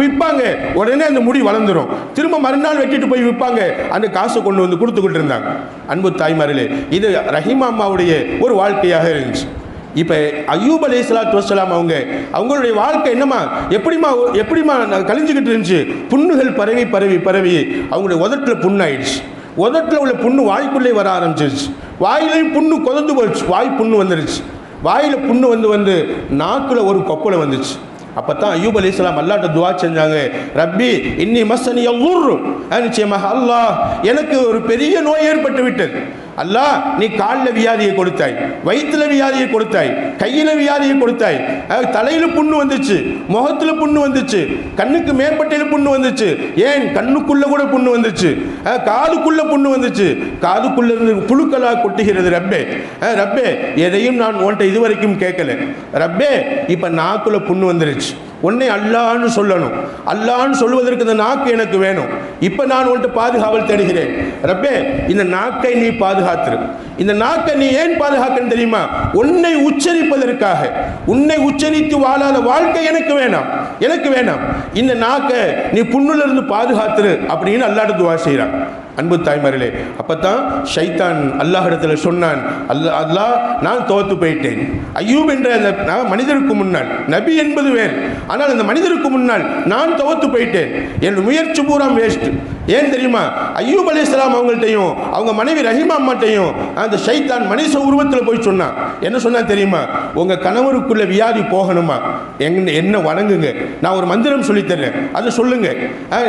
விற்பாங்க, உடனே அந்த முடி வளர்ந்துடும். திரும்ப மறுநாள் வெட்டிட்டு போய் விற்பாங்க, அந்த காசை கொண்டு வந்து கொடுத்துக்கிட்டு இருந்தாங்க. அன்பு தாய்மார்களே, இது ரஹீமா அம்மாவுடைய ஒரு வாழ்க்கையாக இருந்துச்சு. இப்போ அய்யூப் அலைஹிஸ்ஸலாத்து வஸ்ஸலாம் அவங்களுடைய வாழ்க்கை எப்படிமா கழிஞ்சுக்கிட்டு இருந்துச்சு. புண்ணுகள் பரவி பரவி பரவி அவங்களுடைய உதட்டில் புண்ணாயிடுச்சு. உதட்டில் உள்ள புண்ணு வாய்க்குள்ளே வர ஆரம்பிச்சிருச்சு. வாயிலையும் புண்ணு கொதந்து போயிடுச்சு. வாய் புண்ணு வந்துருச்சு. வாயில் புண்ணு வந்து நாக்கில் ஒரு கொப்பளை வந்துச்சு. அப்போ தான் அய்யூப் அலைஹிஸ்ஸலாம் அல்லாஹ்ட்ட துஆ செஞ்சாங்க, ரப்பி இன்னி மஸ்ஸனி யதுர். நிச்சயமாக அல்லாஹ், எனக்கு ஒரு பெரிய நோய் ஏற்பட்டு விட்டது. அல்லாஹ், நீ காலில் வியாதியை கொடுத்தாய், வயிற்றுல வியாதியை கொடுத்தாய், கையில் வியாதியை கொடுத்தாய், தலையில் புண்ணு வந்துச்சு, முகத்தில் புண்ணு வந்துச்சு, கண்ணுக்கு மேற்பட்டையில் புண்ணு வந்துச்சு, ஏன் கண்ணுக்குள்ளே கூட புண்ணு வந்துச்சு, காதுக்குள்ளே புண்ணு வந்துச்சு, காதுக்குள்ளே இருந்து புழுக்களாக கொட்டுகிறது. ரப்பே ரப்பே, எதையும் நான் உன்கிட்ட இதுவரைக்கும் கேட்கல. ரப்பே, இப்போ நாக்குள்ள புண்ணு வந்துருச்சு. உன்னை அல்லான்னு சொல்லணும். அல்லான்னு சொல்வதற்கு இந்த நாக்கு எனக்கு வேணும். இப்போ நான் உன்கிட்ட பாதுகாவல் தேடுகிறேன். ரப்பே, இந்த நாக்கை நீ பாதுகாத்துரு. இந்த நாக்கை நீ ஏன் பாதுகாக்கன்னு தெரியுமா? உன்னை உச்சரிப்பதற்காக. உன்னை உச்சரித்து வாழாத வாழ்க்கை எனக்கு வேணாம், எனக்கு வேணாம். இந்த நாக்கை நீ புண்ணுலிருந்து பாதுகாத்துரு அப்படின்னு அல்லாஹ்ட்ட துஆ செய்கிறான். அன்பு தாய்மார்களே, அப்போ தான் ஷைத்தான் அல்லாஹ்விடத்தில் சொன்னான், அல்லாஹ், நான் தோற்று போயிட்டேன். அய்யூப் என்ற அந்த மனிதருக்கு முன்னால், நபி என்பது வேறு, ஆனால் அந்த மனிதருக்கு முன்னால் நான் தோற்று போயிட்டேன். என் முயற்சி பூரா வேஸ்ட். ஏன் தெரியுமா? அய்யூப் அலைஹிஸ்ஸலாம் அவங்கள்ட்டையும் அவங்க மனைவி ரஹீமா அம்மாட்டையும் அந்த ஷைத்தான் மனுஷ உருவத்தில் போய் சொன்னான். என்ன சொன்னா தெரியுமா? உங்கள் கணவருக்குள்ள வியாதி போகணுமா, என்ன வணங்குங்க, நான் ஒரு மந்திரம் சொல்லித்தரேன், அதை சொல்லுங்க.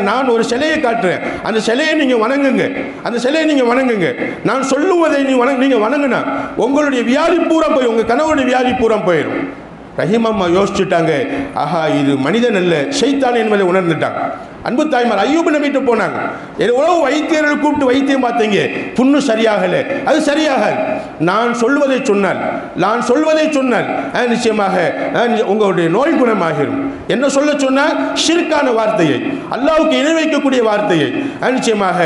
நான் ஒரு சிலையை காட்டுறேன், அந்த சிலையை நீங்கள் வணங்குங்க, அந்த சிலையை நீங்கள் வணங்குங்க. நான் சொல்லுவதை நீங்கள் வணங்குனா உங்களுடைய வியாதி பூரா போய், உங்கள் கணவருடைய வியாதி பூரா போயிடும். ரஹீமா அம்மா யோசிச்சுட்டாங்க, ஆஹா, இது மனிதன் அல்ல, ஷைத்தான் என்பதை உணர்ந்துட்டாங்க. அன்பு தாய்மார், அய்யூப் நபிட்ட போனாங்க. எவ்வளவு வைத்தியர்கள் கூப்பிட்டு வைத்தியம் பார்த்தீங்க, புண்ணு சரியாகலை. அது சரியாகாது. நான் சொல்வதை சொன்னால் நிச்சயமாக உங்களுடைய நோய் குணமாகிடும். என்ன சொல்ல சொன்னால், ஷிர்கான வார்த்தையை, அல்லாஹ்வுக்கு இணை வைக்கக்கூடிய வார்த்தையை, நிச்சயமாக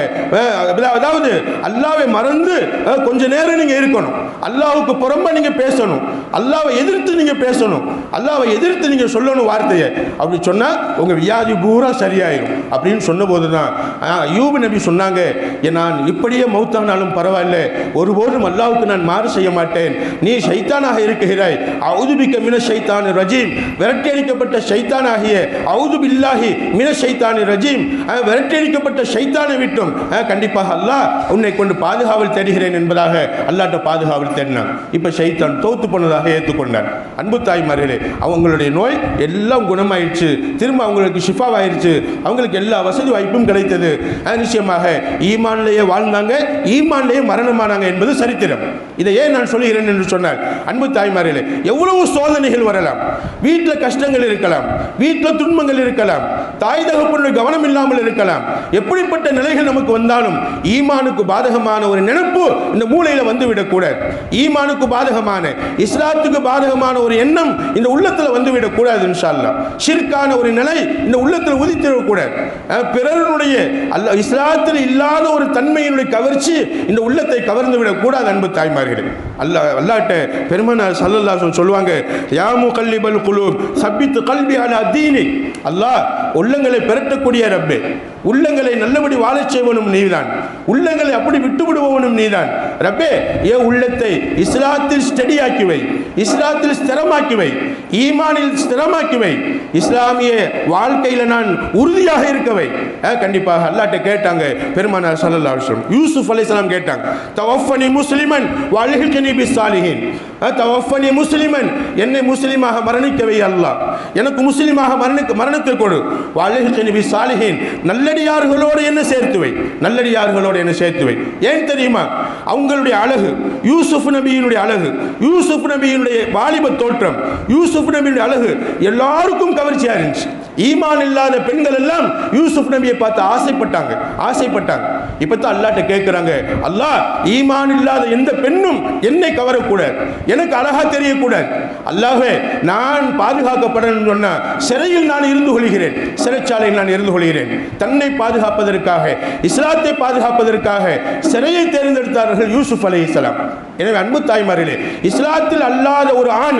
அதாவது அல்லாஹ்வை மறந்து கொஞ்ச நேரம் நீங்கள் இருக்கணும். அல்லாஹ்வுக்கு புறம்பா நீங்கள் பேசணும், அல்லாஹ்வை எதிர்த்து நீங்கள் பேசணும், அல்லாஹ்வை எதிர்த்து நீங்கள் சொல்லணும் வார்த்தையை. அப்படி சொன்னால் உங்கள் வியாதி பூரா சரியாயிடும் அப்படின்னு சொன்னபோது தான் அய்யூப் நபி சொன்னாங்க, நான் இப்படியே மௌத்தானாலும் பரவாயில்ல, ஒருபோதும் அல்லாஹ்வுக்கு நான் மாறு செய்ய மாட்டேன். நீ ஷைத்தானாக இருக்கிறாய், அஊது பிக்க மினஷ் ஷைத்தானிர் ரஜீம், விரட்டியடிக்கப்பட்ட ஷைத்தானாகிய அஊது பில்லாஹி மினஷ் ஷைத்தானிர் ரஜீம், விரட்டியடிக்கப்பட்ட ஷைத்தானை விட்டும் கண்டிப்பாக அல்லாஹ் உன்னை கொண்டு பாதுகாவல் தேடுகிறேன் என்பதாக அல்லாஹ்ட்ட பாதுகாவல் தேடினான். இப்போ ஷைத்தான் தோத்து போனதாக ஏற்றுக்கொண்டான். அன்பு தாய்மார்களே, அவங்களுடைய நோய் எல்லாம் குணமாயிடுச்சு, திரும்ப அவங்களுக்கு ஷிஃபாவாயிருச்சு, அவங்களுக்கு எல்லா வசதி வாய்ப்பும் கிடைத்தது. நிச்சயமாக ஈமான்லேயே வாழ்ந்தாங்க, ஈமான்லேயே மரணமானாங்க என்பது சரித்திரம். இதை ஏன் நான் சொல்கிறேன் என்று சொன்னால், அன்பு தாய்மார்களே, எவ்வளவு சோதனைகள் வரலாம், வீட்டில் கஷ்டங்கள் இருக்கலாம், வீட்டில் துன்பங்கள் இருக்கலாம், தாய் தகப்பனுடைய கவனம் இல்லாமல் இருக்கலாம். எப்படிப்பட்ட நிலைகள் நமக்கு வந்தாலும் ஈமானுக்கு பாதகமான ஒரு நினைப்பு இந்த மூளையில் வந்துவிடக்கூடாது. ஈமானுக்கு பாதகமான, இஸ்லாத்துக்கு பாதகமான ஒரு எண்ணம் இந்த உள்ளத்தில் வந்துவிடக்கூடாது. இன்ஷா அல்லாஹ் ஷிர்கான ஒரு நிலை இந்த உள்ளத்தில் உதித்திடக்கூடாது. பிறருடைய இஸ்லாத்தில் இல்லாத ஒரு தன்மையினுடைய கவர்ச்சி இந்த உள்ளத்தை கவர்ந்து விடக்கூடாது. அன்பு தாய்மார்களே, அல்லாஹ்ட்ட பெருமானார் ஸல்லல்லாஹு அலைஹி வஸல்லம் சொல்லுவாங்க, யா முகல்லிபல் குலூப் சப்பித் கல்பி அலா தீனிக். அல்லாஹ், உள்ளங்களை பெரட்டக்கூடிய ரப்பே, உள்ளங்களை நல்லபடி வாழச் செய்வனும் நீதான், உள்ளங்களை அப்படி விட்டு விடுபவனும் நீதான். ரப்பே, என் உள்ளத்தை இஸ்லாத்தில் ஸ்டடியாக்கி வை, இஸ்லாத்தில் ஸ்திரமாக்கி வை, ஈமானில் ஸ்திரமாக்கி வை, இஸ்லாமிய வாழ்க்கையில் நான் உறுதியாக இருக்கவை. கண்டிப்பாக அல்லாஹ்ட்ட கேட்டாங்க பெருமானார் ஸல்லல்லாஹு அலைஹி வஸல்லம். யூசுப் அலைஹிஸ்ஸலாம் கேட்டாங்க, தவஃபனி முஸ்லிமன் வஅல்ஹிக்னி பிஸ்ஸாலிஹீன். தவஃபனி முஸ்லிமன், என்னை முஸ்லிமாக மரணிக்கவை அல்லாஹ், எனக்கு முஸ்லிமாக மரணத்தை கொடு. வஅல்ஹிக்னி பிஸ்ஸாலிஹீன், நல்லடியார்களோடு என்ன சேர்த்து வை, நல்லடியார்களோடு என்ன சேர்த்து வை. ஏன் தெரியுமா? அவங்களுடைய அழகு, யூசுப் நபியினுடைய அழகு, யூசுப் நபியினுடைய வாலிப தோற்றம், யூசுப் நபியினுடைய அழகு எல்லாருக்கும் கவர்ச்சியா இருந்துச்சு. ஈமான் இல்லாத பெண்கள் எல்லாம் யூசுப் நபியை பார்த்து ஆசைப்பட்டாங்க. இப்பதான் அல்லாஹ்ட்ட கேட்கிறாங்க, அல்லாஹ், ஈமான் இல்லாத எந்த பெண் பெண்ணும் என்னை கவரக்கூடாது, எனக்கு அழகா தெரியக்கூடாது. அல்லாஹ்வே, நான் பாதுகாக்கப்படணும்னு சொன்னா சிறையில் நான் இருந்து கொள்கிறேன், சிறைச்சாலையில் நான் இருந்து கொள்கிறேன். தன்னை பாதுகாப்பதற்காக, இஸ்லாத்தை பாதுகாப்பதற்காக சிறையை தேர்ந்தெடுத்தார்கள் யூசுப் அலைஹிஸ்ஸலாம். எனவே அன்பு தாய்மார்களே, இஸ்லாத்தில் அல்லாத ஒரு ஆண்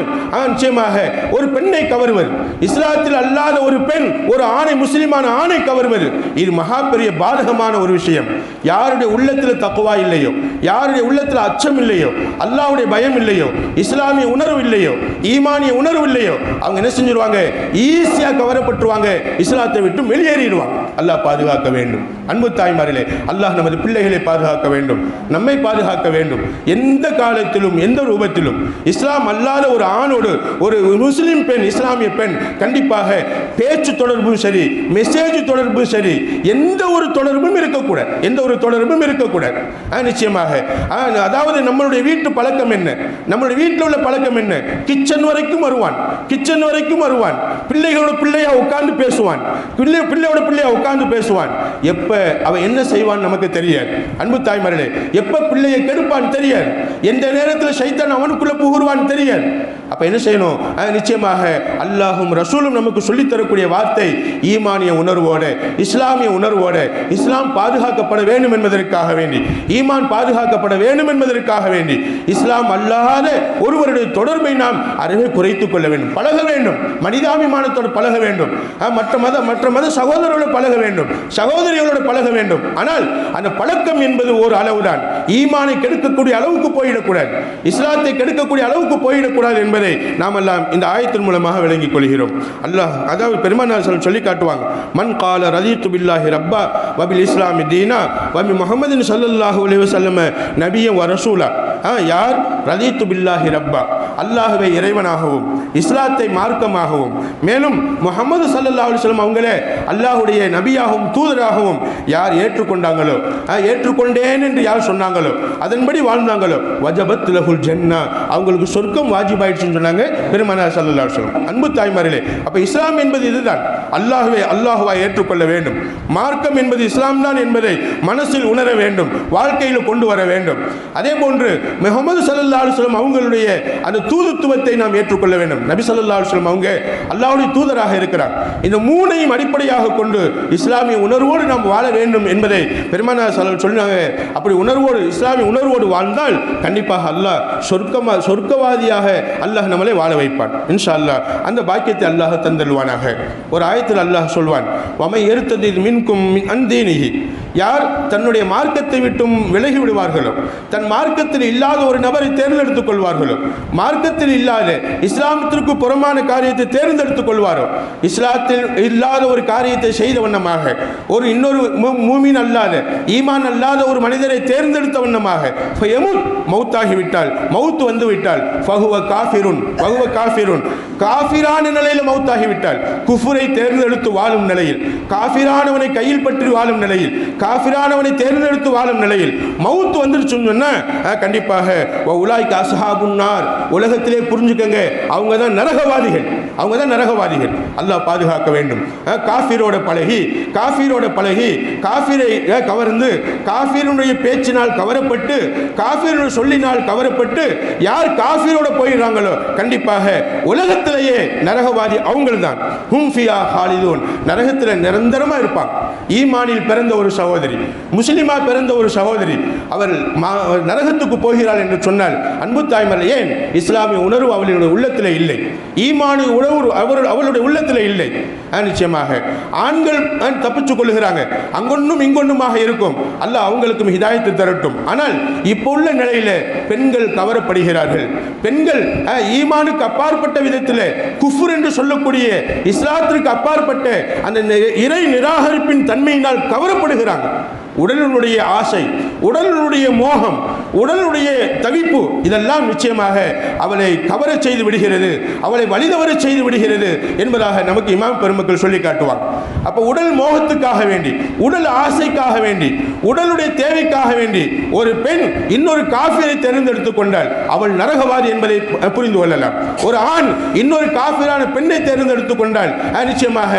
நிச்சயமாக ஒரு பெண்ணை கவருவது, இஸ்லாத்தில் அல்லாத ஒரு பெண் ஒரு ஆணை, முஸ்லிமான ஆணை கவருவது, இது மகா பெரிய பாதகமான ஒரு விஷயம். யாருடைய உள்ளத்தில் தக்குவா இல்லையோ, யாருடைய உள்ளத்தில் அச்சம் இல்லையோ, அல்லாஹ்வுடைய பயம் இல்லையோ, இஸ்லாமிய உணர்வு இல்லையோ, ஈமானிய உணர்வு இல்லையோ, அவங்க என்ன செஞ்சிருவாங்க, ஈஸியாக கவரப்பட்டுருவாங்க, இஸ்லாத்தை விட்டு வெளியேறிடுவாங்க. அல்லாஹ் பாதுகாக்க வேண்டும். அன்பு தாய்மார்களே, அல்லாஹ் நமது பிள்ளைகளை பாதுகாக்க வேண்டும், நம்மை பாதுகாக்க வேண்டும். எந்த காலத்திலும் எந்த ரூபத்திலும் இஸ்லாம் அல்லாத ஒரு ஆணோடு ஒரு முஸ்லிம் பெண், இஸ்லாமிய பெண் கண்டிப்பாக பேச்சு தொடர்பும் சரி, மெசேஜ் தொடர்பும் சரி, எந்த ஒரு தொடர்பும் இருக்கக்கூடாது, எந்த ஒரு தொடர்பும் இருக்கக்கூடாது. நிச்சயமாக அதாவது நம்மளுடைய வீட்டு பழக்கம் என்ன, நம்மளுடைய வீட்டில் உள்ள பழக்கம் என்ன, கிச்சன் வரைக்கும் வருவான், கிச்சன் வரைக்கும் வருவான், பிள்ளைகளோட பிள்ளையா உட்கார்ந்து பேசுவான், பிள்ளையோட பிள்ளையா உட்கார்ந்து பேசுவான். எப்ப அவன் என்ன செய்வான் நமக்கு தெரியாது. அன்பு தாய்மார்களே, எப்ப பிள்ளையை கெடுப்பான் தெரியாது, எந்த நேரத்தில் ஷைத்தான் அவனுக்குள்ள புகுருவான் தெரியாது. அப்ப என்ன செய்யணும், நிச்சயமாக அல்லாஹும் ரசூலும் நமக்கு சொல்லித் தரக்கூடிய வார்த்தை ஈமானிய உணர்வோடு, இஸ்லாமிய உணர்வோடு, இஸ்லாம் பாதுகாக்கப்பட வேண்டும் என்பதற்காக வேண்டி, ஈமான் பாதுகாக்கப்பட வேண்டும் என்பதற்காக வேண்டி இஸ்லாம் அல்லாத ஒருவருடைய தொடர்பை நாம் அறவே குறைத்துக் கொள்ள வேண்டும், பழக வேண்டும், மனிதாபிமானத்தோடு பழக வேண்டும், மற்ற மத சகோதரர்களோடு பழக வேண்டும், சகோதரிகளோடு பழக வேண்டும். ஆனால் அந்த பழக்கம் என்பது ஒரு அளவுதான், ஈமானை கெடுக்கக்கூடிய அளவுக்கு போயிடக்கூடாது, இஸ்லாத்தை கெடுக்கக்கூடிய அளவுக்கு போயிடக்கூடாது என்பதை நாம் எல்லாம் இந்த ஆயத்தின் மூலமாக விளங்கிக் கொள்கிறோம். அல்லாஹ் அதாவது பெருமானார் சொல்லி காட்டுவாங்க, மன் கால ரதீத்து பில்லாஹி ரப்பா வபில் இஸ்லாமி தீனா வபி முஹம்மதின் ஸல்லல்லாஹு அலைஹி வஸல்லம் நபியன் வ ரசூலா. யார் ரதீத்து பில்லாஹி ரப்பா, அல்லாஹ்வை இறைவனாகவும் இஸ்லாத்தை மார்க்கமாகவும் மேலும் முஹம்மது ஸல்லல்லாஹு அலைஹி வஸல்லம் அவங்களே அல்லாஹ்வுடைய நபியாகவும் தூதராகவும் யார் ஏற்றுக்கொண்டாங்களோ, ஏற்றுக்கொண்டேன் என்று யார் சொன்னாங்களோ, அதன்படி வாழ்ந்தாங்களோ, வஜபத் லஹுல் ஜன்னா, அவங்களுக்கு சொர்க்கம் வாஜிபாயிடுச்சுன்னு சொன்னாங்க பெருமானார் ஸல்லல்லாஹு அலைஹி வஸல்லம். அன்பு தாய்மார்களே, அப்ப இஸ்லாம் என்பது இதுதான், அல்லாஹ்வை ஏற்றுக்கொள்ள வேண்டும், மார்க்கம் என்பது இஸ்லாம் தான் என்பதை மனசில் உணர வேண்டும், வாழ்க்கையில் கொண்டு வர வேண்டும். அதே போன்று முஹம்மது ஸல்லல்லாஹு அலைஹி வஸல்லம் அவங்களுடைய அந்த தூதுத்துவத்தை நாம் ஏற்றுக்கொள்ள வேண்டும். நபி ஸல்லல்லாஹு அலைஹி வஸல்லம் அவங்க அல்லாஹ்வுடைய தூதராக இருக்கிறார். இந்த மூணையும் அடிப்படையாக கொண்டு இஸ்லாமிய உணர்வோடு நாம் வாழ வேண்டும் என்பதை பெருமானார் ஸல்லல்லாஹு சொன்னாங்க. அப்படி உணர்வோடு, இஸ்லாமிய உணர்வோடு வாழ்ந்தால் கண்டிப்பாக அல்லாஹ் சொர்க்கவாதியாக அல்லாஹ் நம்மளை வாழ வைப்பான் இன்ஷா அல்லாஹ். அந்த பாக்கியத்தை அல்லாஹ் தந்தல்வானாக. ஒரு ஆயத்தில் அல்லாஹ் சொல்வான், வமை எருத்ததில் மின்கும் அன் தீனிஹி, யார் தன்னுடைய மார்க்கத்தை விட்டும் விலகி விடுவார்களோ, தன் மார்க்கத்தில் இல்லாத ஒரு நபரை தேர்ந்தெடுத்துக் கொள்வார்களோ, மார்க்கத்தில் இல்லாத இஸ்லாமத்திற்கு புறமான காரியத்தை தேர்ந்தெடுத்துக் கொள்வாரோ, இஸ்லாத்தில் இல்லாத ஒரு காரியத்தை செய்த வண்ணமாக ஒரு இன்னொரு மூமின் அல்லாத, ஈமான் அல்லாத ஒரு மனிதரை தேர்ந்தெடுத்த வண்ணமாக மௌத்தாகிவிட்டால், மௌத்து வந்து விட்டால், ஃபஹுவ காஃபிருன், காஃபிரான நிலையில் மௌத்தாகிவிட்டால், குஃபுரை தேர்ந்தெடுத்து வாழும் நிலையில், காஃபிரானவனை கையில் பற்றி வாழும் நிலையில், காஃபிரானவனை தேர்ந்தெடுத்து வாழும் நிலையில் மௌத்து வந்துருச்சுன்னு சொன்னா கண்டிப்பாக உலாய்க அஸ்ஹாபுன் நார், உலகத்திலே புரிஞ்சுக்கங்க, அவங்க தான் நரகவாதிகள், அவங்க தான் நரகவாதிகள். அல்லாஹ் பாதுகாக்க வேண்டும். காஃபிரோட பழகி காஃபிரை கவர்ந்து, காஃபிருடைய பேச்சினால் கவரப்பட்டு, காஃபிருடைய சொல்லினால் கவரப்பட்டு யார் காஃபிரோட போயிடுறாங்களோ கண்டிப்பாக உலகத்திலேயே நரகவாதி அவங்கள் தான். ஹும் ஃபியா ஹாலிதூன், நரகத்தில் நிரந்தரமா இருப்பாங்க. ஈமானில் பிறந்த ஒரு சகோதரி, முஸ்லிமா பிறந்த ஒரு சகோதரி அவள் நரகத்துக்கு போகிறாள் என்று சொன்னால் அன்பு தாய்மர்கள், ஏன் இஸ்லாமிய உணர்வு அவளுடைய உள்ளத்தில் இல்லை, ஈமானிய உணர்வு அவளுடைய உள்ளத்தில் இல்லை. நிச்சயமாக ஆண்கள் தப்பிச்சுக் கொள்கிறாங்க, அங்கொன்னும் இங்கொன்னுமாக இருக்கும், அல்லாஹ் அவங்களுக்கும் ஹிதாயத்து தரட்டும். ஆனால் இப்போ உள்ள நிலையில பெண்கள் கவரப்படுகிறார்கள். பெண்கள் ஈமானுக்கு அப்பாற்பட்ட விதத்தில் குஃபுர் என்று சொல்லக்கூடிய இஸ்லாத்திற்கு அப்பாற்பட்ட அந்த இறை நிராகரிப்பின் தன்மையினால் கவரப்படுகிறாங்க. உடலுடைய ஆசை, உடலுடைய மோகம், உடலுடைய தவிப்பு, இதெல்லாம் நிச்சயமாக அவளை கவர செய்து விடுகிறது, அவளை வழிதவர செய்து விடுகிறது என்பதாக நமக்கு இமாம் பெருமக்கள் சொல்லி காட்டுவாங்க. அப்ப உடல் மோகத்துக்காக வேண்டி, உடல் ஆசைக்காக வேண்டி, உடலுடைய தேவைக்காக வேண்டி ஒரு பெண் இன்னொரு காஃபிரை தேர்ந்தெடுத்துக் கொண்டால் அவள் நரகவாதி என்பதை புரிந்து கொள்ளலாம். ஒரு ஆண் இன்னொரு காஃபிரான பெண்ணை தேர்ந்தெடுத்துக் கொண்டால் நிச்சயமாக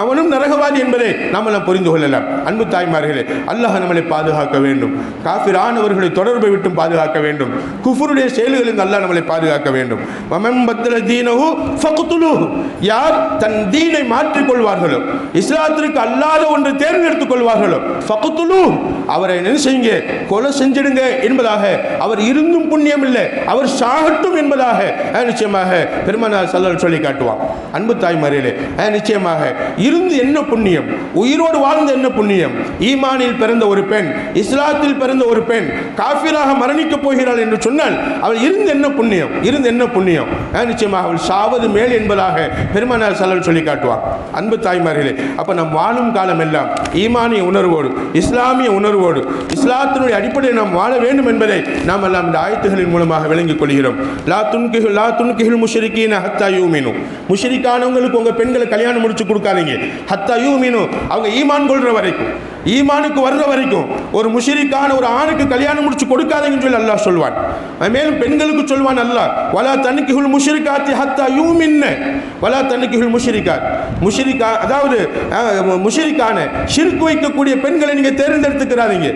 அவனும் நரகவாதி என்பதை நாம் புரிந்து கொள்ளலாம். அன்பு தாய்மார்களே, அல்லாஹ் நம்மளை பாதுகாக்க வேண்டும். காஃபிரானவர்களை தொடர்பை விட்டு பாதுகாக்க வேண்டும். குஃபருடைய செயல்களில் அல்லாஹ் நம்மளை பாதுகாக்க வேண்டும். வமன் பத்தல தீனஹு ஃபக்துலுஹு, யார் தன் தீனை மாற்றிக் கொள்வார்களோ, இஸ்லாத்திற்கு அல்லாத ஒன்று தேர்ந்தெடுத்துக் கொள்வார்களோ, ஃபக்துலுஹு, அவரை என்ன செய்யுங்க, கொலை செஞ்சிடுங்க என்பதாக. அவர் இருந்தும் புண்ணியம் இல்லை, அவர் சாகட்டும் என்பதாக நிச்சயமாக பெருமானார் ஸல்லல்லாஹு சொல்லி காட்டுவான். அன்பு தாய்மார்களே, நிச்சயமாக இருந்து என்ன புண்ணியம், உயிரோடு வாழ்ந்த என்ன புண்ணியம். ஈமானில் பிறந்த ஒரு பெண், இஸ்லாத்தில் பிறந்த ஒரு பெண் காஃபிராக மரணிக்கப் போகிறாள் என்று சொன்னால் அவள் இருந்து என்ன புண்ணியம், இருந்து என்ன புண்ணியம். நிச்சயமாக அவள் சாவது மேல் என்பதாக பெருமானார் ஸல்லல்லாஹு சொல்லி காட்டுவான். அன்பு தாய்மார்களே, அப்ப நம் வாழும் காலம் எல்லாம் ஈமானிய உணர்வோடு, இஸ்லாமிய உணர்வோடு, இஸ்லாத்தினுடைய அடிப்படையில் நாம் வாழ வேண்டும் என்பதை நாம் எல்லாம் இந்த ஆயத்துகளின் மூலமாக விளங்கிக் கொள்கிறோம். லா துன்கிஹுல் முஷ்ரிகீன ஹத்தா யூமினு, முஷ்ரிக்கானவங்களுக்கு உங்க பெண்களை கல்யாணம் முடிச்சு கொடுக்காதீங்க. ஹத்தா யூமினு, அவங்க ஈமான் கொள்ற வரைக்கும், ஈமானுக்கு வர்ற வரைக்கும் ஒரு முஷ்ரிக்கான ஒரு ஆணுக்கு கல்யாணம் முடிச்சு கொடுக்காதீங்கன்னு சொல்லி அல்லாஹ் சொல்வான். மேலும் பெண்களுக்கு சொல்வான் அல்லாஹ், வலா தன்கிஹுல் முஷ்ரிகாத்தி ஹத்தா யூமின்ன, வலா தன்கிஹுல் முஷ்ரிகாத், முஷ்ரிகா அதாவது முஷ்ரிக்கான ஷிர்க் வைக்கக்கூடிய பெண்களை நீங்க தேர்ந்தெடுத்துக்கிறாதீங்க,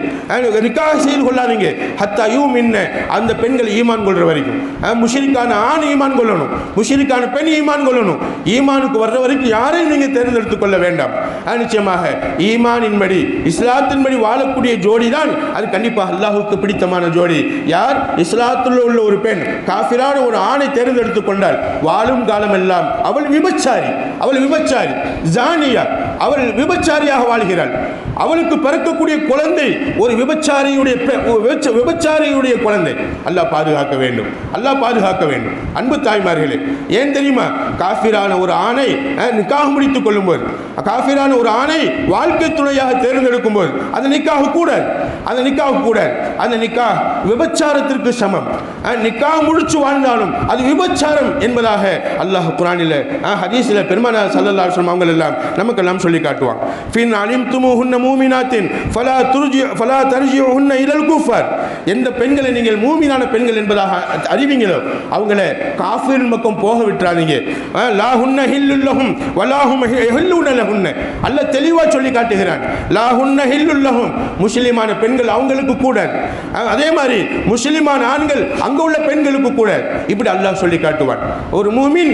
நிக்காஹ் செய்து கொள்ளாதீங்க. ஹத்தா யூமின்ன, அந்த பெண்கள் ஈமான் கொள்ற வரைக்கும். முஷ்ரிக்கான ஆண் ஈமான் கொள்ளணும், முஷ்ரிக்கான பெண் ஈமான் கொள்ளணும். ஈமானுக்கு வர்ற வரைக்கும் யாரையும் நீங்க தேர்ந்தெடுத்துக் கொள்ள வேண்டாம். நிச்சயமாக ஈமானின்படி, இஸ்லாத்தின்படி வாழக்கூடிய ஜோடி தான் அது கண்டிப்பாக அல்லாஹ்வுக்கு பிடித்தமான ஜோடி. யார் இஸ்லாத்தில் உள்ள ஒரு பெண் காஃபிரான ஒரு ஆணை தேர்ந்தெடுத்துக் கொண்டால் வாழும் காலம் எல்லாம் அவள் விபச்சாரி, அவள் விபச்சாரி, ஜானியா, அவள் விபச்சாரியாக வாழ்கிறாள். அவளுக்கு பிறக்கக்கூடிய குழந்தை ஒரு விபச்சாரியுடைய குழந்தை. அல்லாஹ் பாதுகாக்க வேண்டும், அல்லாஹ் பாதுகாக்க வேண்டும். அன்பு தாய்மார்களே, ஏன் தெரியுமா, காஃபிரான ஒரு ஆணை நிக்காஹ் முடித்துக் கொள்ளும் போது, காஃபிரான ஒரு ஆணை வாழ்க்கை துணையாக தேர்ந்தெடுக்கும் போது அந்த நிக்காஹ் கூடாது, அந்த நிக்காஹ் கூடாது. அந்த நிக்காஹ் விபச்சாரத்திற்கு சமம். நிக்காஹ் முடிச்சு வாழ்ந்தாலும் அது விபச்சாரம் என்பதாக அல்லாஹ் குர்ஆனில், ஹதீஸில் பெருமானார் ஸல்லல்லாஹு அலைஹி வஸல்லம் அவங்க எல்லாம் நமக்கெல்லாம் சொல்லி காட்டுவாங்க. ஃபின் அலிம்துமுஹுன்ன மூமினாத்தின் ஃபலா தர்ஜிஉஹுன்ன இலல் குஃபர், எந்த பெண்களை நீங்கள் மூமினான பெண்கள் என்பதாக அறிவீங்களோ அவங்களை காஃபிரின் பக்கம் போக விட்டுறாதீங்க. லா ஹுன்ன ஹில்லுல் லஹும் வலா ஹும் யஹில்லுன லஹுன்ன, அல்லாஹ் தெளிவா சொல்லி காட்டுகிறான். லா ஹுன்ன ஹில்லுல் லஹும், முஸ்லிமான பெண்கள் அவங்களுக்கு கூட, அதே மாதிரி முஸ்லிமான ஆண்கள் அங்க உள்ள பெண்களுக்கு கூட, இப்படி அல்லாஹ் சொல்லி காட்டுவான். ஒரு மூமின்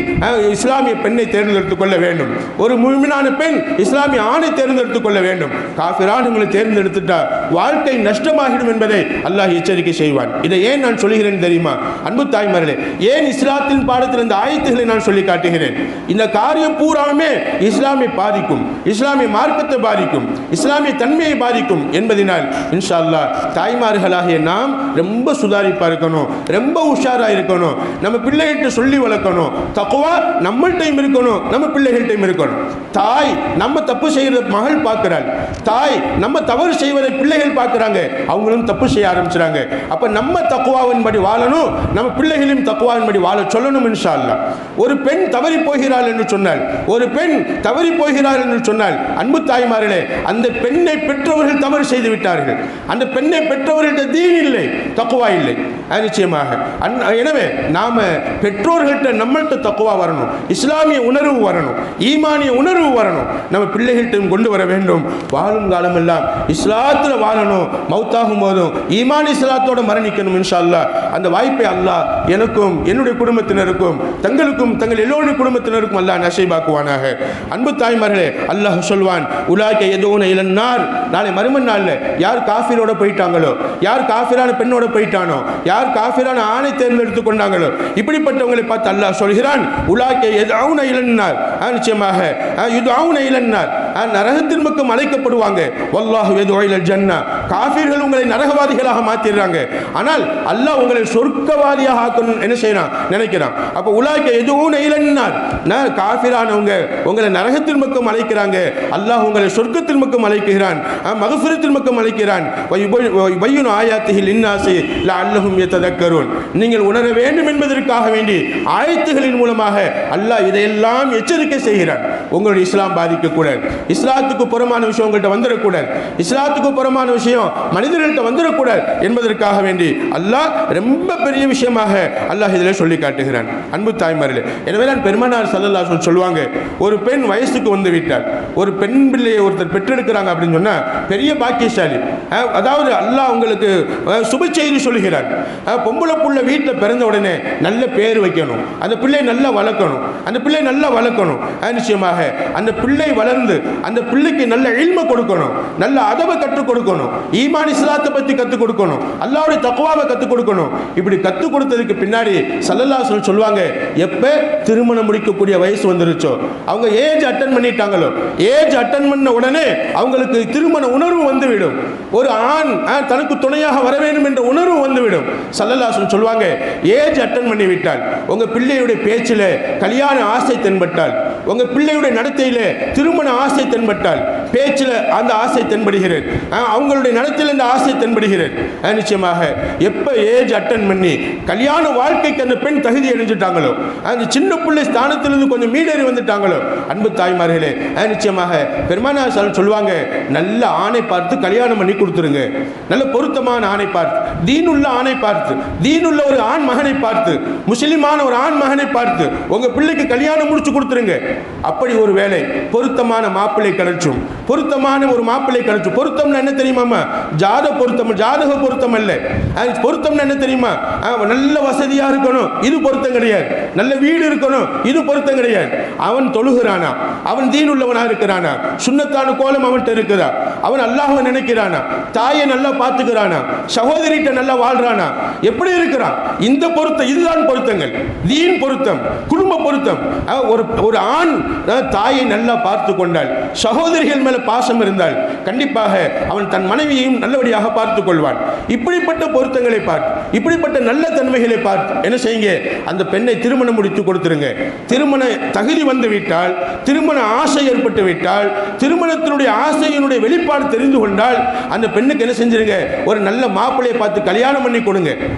இஸ்லாமிய பெண்ணை தேர்ந்தெடுத்துக் கொள்ள வேண்டும், ஒரு மூமினான பெண் இஸ்லாமிய ஆணை தேர்ந்தெடுத்துக் கொள்ள வேண்டும். காஃபிரானங்களை தேர்ந்தெடுத்துட்டா வாழ்க்கை நஷ்டமாகிடும் என்பதை அல்லாஹ் எச்சரிக்கை செய்வான். இதை ஏன் நான் சொல்கிறேன் தெரியுமா அன்பு தாய்மார்களே, ஏன் இஸ்லாத்தின் பாடத்தில் இந்த ஆயத்துகளை நான் சொல்லி காட்டுகிறேன். இந்த காரியம் பூராமே இஸ்லாமை பாதிக்கும், இஸ்லாமிய மார்க்கத்தை பாதிக்கும், இஸ்லாமிய தன்மையை பாதிக்கும் என்பதனால் இன்ஷா அல்லாஹ் தாய்மார்களாகிய நாம் ரொம்ப சுதாரிப்பா இருக்கணும், ரொம்ப உஷாரா இருக்கணும். நம்ம பிள்ளைகிட்ட சொல்லி வளர்க்கணும். தக்வா நம்மள்டையும் இருக்கணும், நம்ம பிள்ளைகள்டையும் இருக்கணும். தாய் நம்ம தப்பு செய்யறத மகள் பார்க்கிறாள், தாய் நம்ம தவறு செய்வதை பிள்ளைகள் பார்க்கிறாங்க, அவங்களும் தப்பு செய்ய ஆரம்பிச்சுறாங்க. அப்ப நம்ம தக்வாவின்படி வாழணும், நம்ம பிள்ளைகளையும் தக்வாவின்படி வாழ சொல்லணும் இன்ஷா அல்லாஹ். ஒரு பெண் தவறி போகிறாள் என்று சொன்னால், ஒரு பெண் தவறி போகிறாள் என்று சொன்னால் அன்பு தாய்மார்களே, அந்த பெண்ணை பெற்றவர்கள் தவறு செய்து விட்டார்கள். அந்த பெண்ணை பெற்றவர்கள்ட்ட தீன் இல்லை, தக்வா இல்லை. நிச்சயமாக எனவே நாம பெற்றோர்கள்ட்ட நம்மள்ட்ட தக்வா வரணும், இஸ்லாமிய உணர்வு வரணும், ஈமானிய உணர்வு வரணும், நம்ம பிள்ளைகள்ட்டையும் கொண்டு வர வேண்டும். வாழும் காலம் எல்லாம் இஸ்லாத்தில் வாழணும், மௌத்தாகும் போதும் ஈமான் இஸ்லாத்தோட மரணிக்கணும் இன்ஷா அல்லாஹ். அந்த வாய்ப்பை அல்லாஹ் எனக்கும் என்னுடைய குடும்பத்தினருக்கும் தங்களுக்கும் தங்கள் எல்லோருடைய குடும்பத்தினருக்கும் அல்லாஹ் நசீபாக்குவானாக. அன்பு தாய்மார்களே, அல்லாஹ் சொல்வான், உலாய்க்க எதோன இலன்னார், நாளை மறுமன் நாளில் யார் காஃபிரோட போயிட்டாங்களோ, யார் காஃபிரான பெண்ணோட போயிட்டானோ, யார் காஃபிரான ஆணை தேர்ந்தெடுத்துக் கொண்டாங்களோ, இப்படிப்பட்டவங்களை பார்த்து அல்லாஹ் சொல்கிறான், உலாய்க்க எதவுன இலன்னார், நிச்சயமாக யுதவுன இலன்னார், நரகத்தின் பக்கம் அழைக்கப்படுவாங்க. வல்லாஹு யதுஉ இலல் ஜன்னah, காஃபிர்கள் உங்களை நரகவாதிகளாக மாத்திடுறாங்க, ஆனால் அல்லாஹ் உங்களை சொர்க்கவாதியாக ஆக்கணும் என்ன செய்யறான் நினைக்கிறான். அப்ப உலாய்க்க எதுவும் இலன்னார், காஃபிரானவங்க உங்களை நரகத்தின் பக்கம் அழைக்கிறாங்க, அல்லாஹ் உங்களை சொர்க்கத்தின் பக்கம் அழைக்கிறான், மக்ஃபிரத்தின் பக்கம் அழைக்கிறான். வயுன் ஆயாத்திஹி லின்னாஸி லஅல்லஹும் யததக்கரூன், நீங்கள் உணர வேண்டும் என்பதற்காக வேண்டி ஆயத்துகளின் மூலமாக அல்லாஹ் இதையெல்லாம் எச்சரிக்கை செய்கிறான். உங்களுடைய இஸ்லாம் பாதிக்கக்கூடாது, இஸ்லாத்துக்கு புறமான விஷயம் உங்கள்கிட்ட வந்துடக்கூடாது, இஸ்லாத்துக்கு புறமான விஷயம் மனிதர்கள்ட்ட வந்துடக்கூடாது என்பதற்காக வேண்டி அல்லாஹ் ரொம்ப பெரிய விஷயமாக அல்லாஹ் இதில் சொல்லி காட்டுகிறான். அன்பு தாய்மார்களே, எனவே தான் பெருமானார் ஸல்லல்லாஹு அலைஹி வஸல்லம் சொல்லுவாங்க, ஒரு பெண் வயசுக்கு வந்து விட்டால், ஒரு பெண் பிள்ளையை ஒருத்தர் பெற்றெடுக்கிறாங்க அப்படின்னு சொன்னால் பெரிய பாக்கியசாலி. அதாவது அல்லாஹ் உங்களுக்கு சுப செய்தி சொல்கிறார். பொம்பளை புள்ள வீட்டில் பிறந்த உடனே நல்ல பேர் வைக்கணும், அந்த பிள்ளை நல்லா வளர்க்கணும், அந்த பிள்ளை நல்லா வளர்க்கணும். நிச்சயமாக அந்த பிள்ளை வளர்ந்து அந்த பிள்ளைக்கு நல்ல இல்ம கொடுக்கணும், நல்ல அதப கற்றுக் கொடுக்கணும், ஈமான் இஸ்லாத்தை பற்றி கற்றுக் கொடுக்கணும், அல்லாஹ்வுடைய தக்வாவை கற்றுக் கொடுக்கணும். இப்படி கற்றுக் கொடுத்ததுக்கு பின்னாடி ஸல்லல்லாஹு அலைஹி வஸல்லம் சொல்லுவாங்க, எப்போ திருமணம் முடிக்கக்கூடிய வயசு வந்துருச்சோ, அவங்க ஏஜ் அட்டன் பண்ணிட்டாங்களோ, ஏஜ் அட்டன் பண்ண உடனே அவங்களுக்கு திருமண உணர்வு வந்துவிடும். ஒரு ஆண் தனக்கு துணையாக வர வேண்டும் என்ற உணர்வு வந்துவிடும். ஸல்லல்லாஹு அலைஹி வஸல்லம் சொல்லுவாங்க, ஏஜ் அட்டன் பண்ணி விட்டால், உங்க பிள்ளையுடைய பேச்சில் கல்யாண ஆசை தென்பட்டால், உங்க பிள்ளையுடைய நடத்தையில திருமண ஆசை தென்பட்டால், பேச்சில் அந்த ஆசை தென்படுகிறது, அவங்களுடைய நடத்தையில் அந்த ஆசை தென்படுகிறது. நிச்சயமாக எப்ப ஏஜ் அட்டன் பண்ணி கல்யாண வாழ்க்கைக்கு அந்த பெண் தகுதி அடைஞ்சிட்டாங்களோ, அந்த சின்ன பிள்ளை ஸ்தானத்திலிருந்து கொஞ்சம் மீடேறி வந்துட்டாங்களோ, அன்பு தாய்மார்களே, நிச்சயமாக பெருமானார் சொல்லுவாங்க, நல்ல ஆணை பார்த்து கல்யாணம் பண்ணி கொடுத்துருங்க. நல்ல பொருத்தமான ஆணை பார்த்து, தீனுள்ள ஆணை பார்த்து, தீனுள்ள ஒரு ஆண் மகனை பார்த்து, முஸ்லிமான ஒரு ஆண் மகனை பார்த்து உங்க பிள்ளைக்கு கல்யாணம் முடிச்சு கொடுத்துருங்க. அப்படி ஒரு வேலை பொருத்தமான மாப்பிள்ளை கிடைச்சும், பொருத்தமான ஒரு மாப்பிள்ளை கிடைச்சும். பொருத்தம்னு என்ன தெரியுமா? ஜாதக பொருத்தம் அல்ல. பொருத்தம்னு என்ன தெரியுமா? நல்ல வசதியா இருக்கணும், இது பொருத்தம் கிடையாது. நல்ல வீடு இருக்கணும், இது பொருத்தம் கிடையாது. அவன் தொழுகிறானா, அவன் தீன் உள்ளவனா இருக்கிறானா, சுன்னத்தான கோலம் அவன்கிட்ட இருக்குதா, அவன் அல்லாஹ்வை நினைக்கிறானா, தாயை நல்லா பார்த்துக்கிறானா, சகோதரிட்ட நல்லா வாழ்றானா, எப்படி இருக்கிறான்? இந்த பொருத்தம், இதுதான் பொருத்தங்கள். தீன் பொருத்தம், குடும்ப பொருத்தம். ஒரு ஆண் தாயை நல்லா பார்த்து கொண்டால், சகோதரிகள் மேல பாசம் இருந்தால், கண்டிப்பாக அவன் தன் மனைவியையும் நல்லபடியாக பார்த்துக் கொள்வான். இப்படிப்பட்ட பொருத்தங்களை பார்த்து, இப்படிப்பட்ட நல்ல தன்மைகளை பார்த்து என்ன செய்யுங்க, அந்த பெண்ணை திருமணம் முடித்து கொடுத்துருங்க. திருமண தகுதி வந்து விட்டால், திருமண ஆசை ஏற்பட்டு விட்டால், திருமணத்தினுடைய ஆசையினுடைய வெளிப்பாடு தெரிந்து கொண்டால், அந்த பெண்ணுக்கு என்ன செஞ்சிருங்க, ஒரு நல்ல மாப்பிள்ளையை பார்த்து கல்யாணம் பண்ணி கொடுங்க.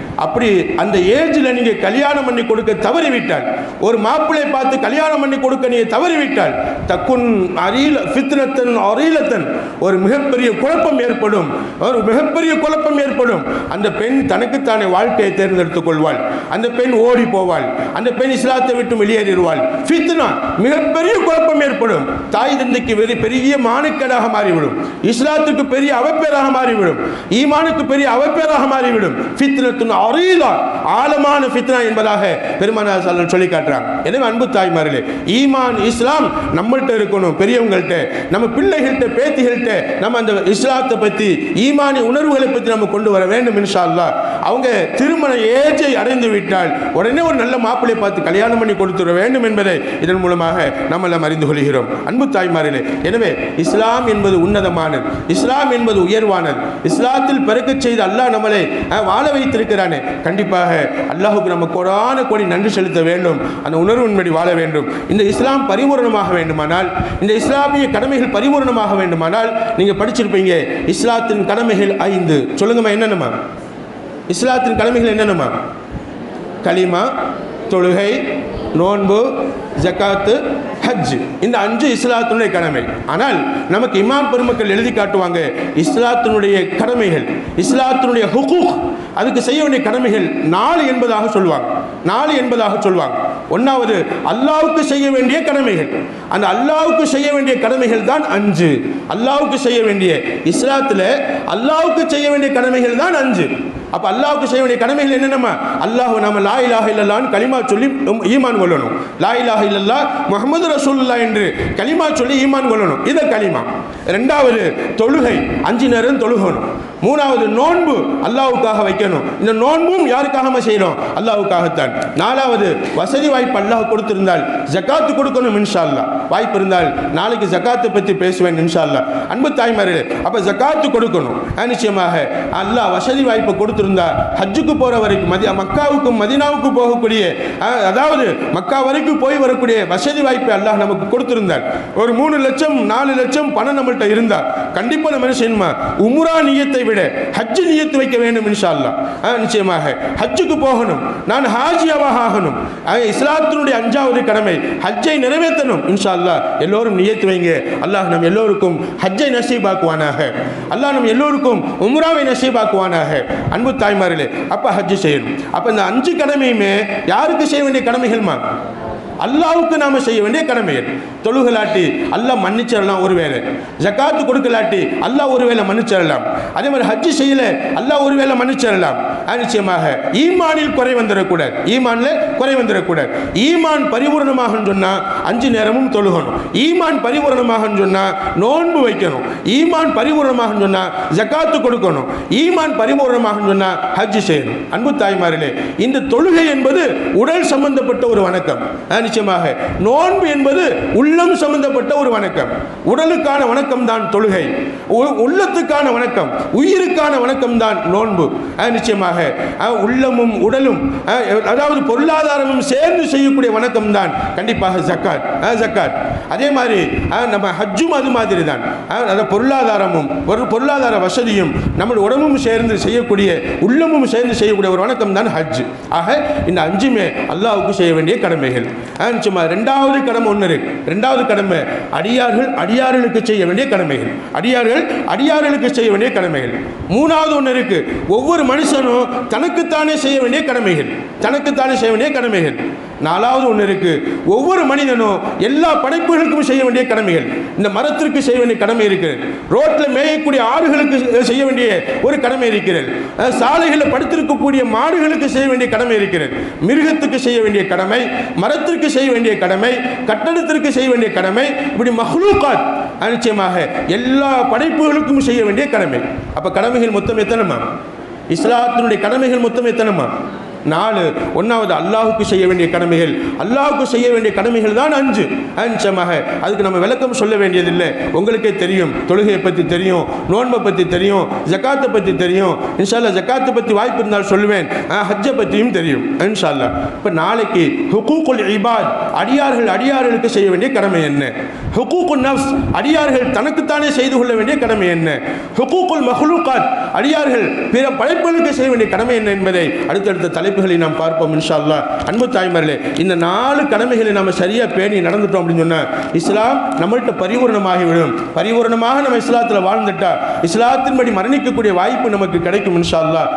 அப்படி அந்த ஏஜில் நீங்க கல்யாணம் பண்ணி கொடுக்க தவறிவிட்டால், ஒரு மாப்பிள்ளை பார்த்து கல்யாணம் பண்ணி கொடுக்க நீங்க தவறிவிட்டால், தக்குன் அரீல ஃபித்னத்தன் அரீலத்தன், ஒரு மிகப்பெரிய குழப்பம் ஏற்படும், ஒரு மிகப்பெரிய குழப்பம் ஏற்படும். அந்த பெண் தனக்குத்தானே வாழ்க்கையை தேர்ந்தெடுத்துக் கொள்வாள், அந்த பெண் ஓடி போவாள், அந்த பெண் இஸ்லாத்தை விட்டு வெளியேறிடுவாள். ஃபித்னா, மிகப்பெரிய குழப்பம் ஏற்படும். தாய் தந்தைக்கு பெரிய மானக்கேடாக மாறிவிடும், இஸ்லாத்துக்கு பெரிய அவப்பேராக மாறிவிடும், ஈமானுக்கு பெரிய அவப்பேராக மாறிவிடும். ஃபித்னத்துன் அரீலா, ஆழமான ஃபித்னா என்பதாக பெருமானார் ஸல்லல்லாஹு சொல்லி காட்டுறாங்க. எனவே அன்பு தாய்மார்களே, ஈமான் இஸ்லாம் நம்மள்கிட்ட இருக்கணும், பெரியவங்கள்ட்ட, நம்ம பிள்ளைகள்கிட்ட, பேத்திகள்கிட்ட நம்ம அந்த இஸ்லாத்தை பற்றி, ஈமானி உணர்வுகளை பற்றி நம்ம கொண்டு வர வேண்டும். இன்ஷா அல்லாஹ் அவங்க திருமண ஏஜை அடைந்து விட்டால் உடனே ஒரு நல்ல மாப்பிள்ளை பார்த்து கல்யாணம் பண்ணி கொடுத்துட வேண்டும் என்பதை இதன் மூலமாக நம்ம எல்லாம் அறிந்து கொள்கிறோம். அன்பு தாய்மார்களே, எனவே இஸ்லாம் என்பது உன்னதமானது, இஸ்லாம் என்பது உயர்வானது. இஸ்லாத்தில் பிறக்கச் செய்து அல்லாஹ் நம்மளை வாழ வைத்திருக்கிறானே, கண்டிப்பாக அல்லாஹுக்கு நம்ம கோடான கோடி நன்றி செலுத்த வேண்டும், அந்த உணர்வின்படி வாழ வேண்டும். இந்த இஸ்லாம் பரிபூரணமாக வேண்டுமானால், இந்த இஸ்லாமிய கடமைகள் பரிபூரணமாக வேண்டுமானால், நீங்க படிச்சிருப்பீங்க, இஸ்லாத்தின் கடமைகள் 5. சொல்லுங்கம்மா, என்னென்னமா இஸ்லாத்தின் கடமைகள்? என்னென்னமா? கலிமா, தொழுகை, நோன்பு, ஜகாத்து, ஹஜ். இந்த 5 இஸ்லாத்தினுடைய கடமை. ஆனால் நமக்கு இமாம் பெருமக்கள் எழுதி காட்டுவாங்க, இஸ்லாத்தினுடைய கடமைகள், இஸ்லாத்தினுடைய ஹுகூக், அதுக்கு செய்ய வேண்டிய கடமைகள் 4 என்பதாக சொல்லுவாங்க. 4 என்பதாக சொல்லுவாங்க. ஒன்றாவது அல்லாஹ்வுக்கு செய்ய வேண்டிய கடமைகள். அந்த அல்லாஹ்வுக்கு செய்ய வேண்டிய கடமைகள் தான் 5. அல்லாஹ்வுக்கு செய்ய வேண்டிய, இஸ்லாத்தில் அல்லாஹ்வுக்கு செய்ய வேண்டிய கடமைகள் தான் 5. அப்ப அல்லாஹ்வுக்கு செய்ய வேண்டிய கடமைகள் என்னென்னமா? அல்லாஹ் நாம லா இலாஹ இல்லல்லாஹ்னு கலிமா சொல்லி ஈமான் கொள்ளணும். லா இலாஹ இல்லல்லாஹ் முஹம்மது ரசூலுல்லாஹ் என்று கலிமா சொல்லி ஈமான் கொள்ளணும். இது கலிமா. இரண்டாவது தொழுகை, 5 நேரம் தொழுகணும். மூணாவது நோன்பு அல்லாஹ்வுக்காக வைக்கணும். இந்த நோன்பும் யாருக்காக செய்யணும்? அல்லாஹ்வுக்காகத்தான். நாலாவது வசதி வாய்ப்பு அல்லாஹ் கொடுத்திருந்தால் ஜகாத்து கொடுக்கணும் இன்ஷா அல்லாஹ். வாய்ப்பு இருந்தால் நாளைக்கு ஜகாத்தை பற்றி பேசுவேன் இன்ஷா அல்லாஹ். அன்பு தாய்மார்களே, அப்ப ஜகாத்து கொடுக்கணும். நிச்சயமாக அல்லாஹ் வசதி வாய்ப்பு கொடுத்திருந்தா ஹஜ்ஜுக்கு போற வரைக்கும் மக்காவுக்கும் மதீனாவுக்கும் போகக்கூடிய, அதாவது மக்கா வரைக்கும் போய் வரக்கூடிய வசதி வாய்ப்பை அல்லாஹ் நமக்கு கொடுத்திருந்தார். ஒரு 3 லட்சம் 4 லட்சம் பணம் நம்மள்கிட்ட இருந்தா கண்டிப்பா நம்ம என்ன செய்யணுமா? உம்ரா நியத்தை விட ஹஜ்ஜு நியத்து வைக்க வேண்டும் இன்ஷா அல்லாஹ். நிச்சயமாக ஹஜ்ஜுக்கு போகணும், நான் ஹாஜியாக ஆகணும், இஸ்லாத்தினுடைய 5வது கடமை ஹஜ்ஜை நிறைவேற்றணும் இன்ஷா அல்லாஹ். எல்லோரும் நியத்து வைங்க. அல்லாஹ் நம் எல்லோருக்கும் ஹஜ்ஜை நசீபாக்குவானாக. அல்லாஹ் நம் எல்லோருக்கும் உம்ராவை நசீபாக்குவானாக. அன்பு தாய்மார்களே, அப்ப ஹஜ்ஜு செய்யணும். அப்ப இந்த 5 கடமையுமே யாருக்கு செய்ய வேண்டிய கடமைகள்மா? அல்லாஹ்வுக்கு நாம செய்ய வேண்டிய கடமைகள். தொழுகலாட்டி அல்லாஹ் மன்னிச்சிடலாம் ஒருவேளை, ஜகாத்து கொடுக்கலாட்டி அல்லாஹ் ஒருவேளை மன்னிச்சிடலாம், அதே மாதிரி ஹஜ்ஜு செய்யல அல்லாஹ் ஒருவேளை மன்னிச்சிடலாம். நிச்சயமாக ஈமானில் குறை வந்துடக்கூடாது, ஈமான்ல குறை வந்துடக்கூடாது. ஈமான் பரிபூர்ணமாக சொன்னா 5 நேரமும் தொழுகணும், ஈமான் பரிபூர்ணமாக சொன்னா நோன்பு வைக்கணும், ஈமான் பரிபூர்ணமாக சொன்னா ஜகாத்து கொடுக்கணும், ஈமான் பரிபூர்ணமாக சொன்னா ஹஜ்ஜு செய்யணும். அன்பு தாய்மார்களே, இந்த தொழுகை என்பது உடல் சம்பந்தப்பட்ட ஒரு வணக்கம். நிச்சயமாக நோன்பு என்பது உள்ளம் சம்பந்தப்பட்ட ஒரு வணக்கம். உடலுக்கான வணக்கம் தான் தொழுகை, உள்ளத்துக்கான வணக்கம், உயிருக்கான வணக்கம் தான் நோன்பு. நிச்சயமாக உள்ளமும் உடலும், அதாவது பொருளாதாரமும் சேர்ந்து செய்யக்கூடிய வணக்கம் தான் கண்டிப்பாக ஜக்காத். ஜக்காத் அதே மாதிரி நம்ம ஹஜ்ஜும் அது மாதிரி தான். பொருளாதாரமும் பொருளாதார வசதியும் நம்முடைய உடம்பும் சேர்ந்து செய்யக்கூடிய, உள்ளமும் சேர்ந்து செய்யக்கூடிய ஒரு வணக்கம் தான் ஹஜ். ஆக இந்த 5மே அல்லாஹ்வுக்கு செய்ய வேண்டிய கடமைகள். நிச்சயமா 2வது கடமை ஒன்று இருக்கு. 2வது கடமை அடியார்களுக்கு செய்ய வேண்டிய கடமைகள், அடியார்களுக்கு செய்ய வேண்டிய கடமைகள். 3வது ஒன்று இருக்கு, ஒவ்வொரு மனுஷனும் தனக்குத்தானே செய்ய வேண்டிய கடமைகள், தனக்குத்தானே செய்ய வேண்டிய கடமைகள். 4வது ஒன்று இருக்கு, ஒவ்வொரு மனிதனும் எல்லா படைப்புகளுக்கும் செய்ய வேண்டிய கடமைகள். இந்த மரத்திற்கு செய்ய வேண்டிய கடமை இருக்கிறது, ரோட்டில் மேயக்கூடிய ஆறுகளுக்கு செய்ய வேண்டிய ஒரு கடமை இருக்கிறது, சாலைகளில் படுத்திருக்கக்கூடிய மாடுகளுக்கு செய்ய வேண்டிய கடமை இருக்கிறது, மிருகத்துக்கு செய்ய வேண்டிய கடமை, மரத்திற்கு செய்ய வேண்டிய கடமை, கட்டடத்திற்கு செய்ய வேண்டிய கடமை, இப்படி மஹ்லூகாத் நிச்சயமாக எல்லா படைப்புகளுக்கும் செய்ய வேண்டிய கடமை. அப்ப கடமைகள் மொத்தம் எத்தனைமா? இஸ்லாத்தினுடைய கடமைகள் மொத்தம் எத்தனைமா? 4. 1வது அல்லாஹ்வுக்கு செய்ய வேண்டிய கடமைகள், அல்லாஹ்வுக்கு செய்ய வேண்டிய கடமைகள் தான் 5. நிச்சயமாக அதுக்கு நம்ம விளக்கம் சொல்ல வேண்டியதில்லை, உங்களுக்கே தெரியும். தொழுகையை பற்றி தெரியும், நோன்பை பற்றி தெரியும், ஜக்காத்தை பற்றி தெரியும். இன்ஷா அல்லாஹ் ஜக்காத்தை பற்றி வாய்ப்பு இருந்தால் சொல்லுவேன், ஹஜ்ஜை பற்றியும் தெரியும் இன்ஷா அல்லாஹ். இப்போ நாளைக்கு ஹுகூக்குல் இபாத், அடியார்களுக்கு செய்ய வேண்டிய கடமை என்ன? ஹுகூக்குன் நஃப்ஸ், அடியார்கள் தனக்குத்தானே செய்து கொள்ள வேண்டிய கடமை என்ன? ஹுகூக்குல் மஹ்லூகாத், அடியார்கள் பிற படைப்புகளுக்கு செய்ய வேண்டிய கடமை என்ன என்பதை அடுத்தடுத்த தலைப்புகளை நாம் பார்ப்போம் இன்ஷா அல்லாஹ். அன்பு தாய்மார்களே, இந்த 4 கடமைகளை நாம் சரியா பேணி நடந்துட்டோம் அப்படின்னு சொன்னா இஸ்லாம் நம்மள்கிட்ட பரிபூர்ணமாகிவிடும். பரிபூர்ணமாக நம்ம இஸ்லாத்தில் வாழ்ந்துட்டா இஸ்லாத்தின்படி மரணிக்கக்கூடிய வாய்ப்பு நமக்கு கிடைக்கும் இன்ஷா அல்லாஹ்.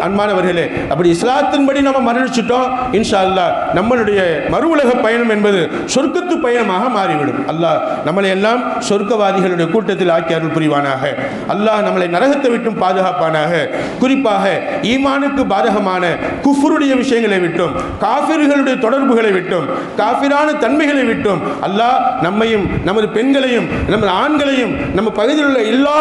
அன்பானவர்களே, அப்படி இஸ்லாத்தின்படி நம்ம மரணிச்சிட்டோம் இன்ஷா அல்லாஹ், நம்மளுடைய மறு உலக பயணம் என்பது சொர்க்கத்து பயணமாக மாறிவிடும். அல்லாஹ் நம்மளை எல்லாம் சொர்க்கவாதிகளுடைய கூட்டத்தில் ஆக்கி அருள் புரிவானாக. அல்லாஹ் நம்மளை நரகத்தை விட்டும் பாதுகாப்பானாக. குறிப்பாக ஈமானுக்கு பாதகமான குஃப்ருடைய விஷயங்களை விட்டும், காஃபிர்களுடைய தொடர்புகளை விட்டும், காஃபிரான தன்மைகளை விட்டும் அல்லாஹ் நம்மையும், நமது பெண்களையும், நமது ஆண்களையும், நம்ம பகுதியில் உள்ள எல்லா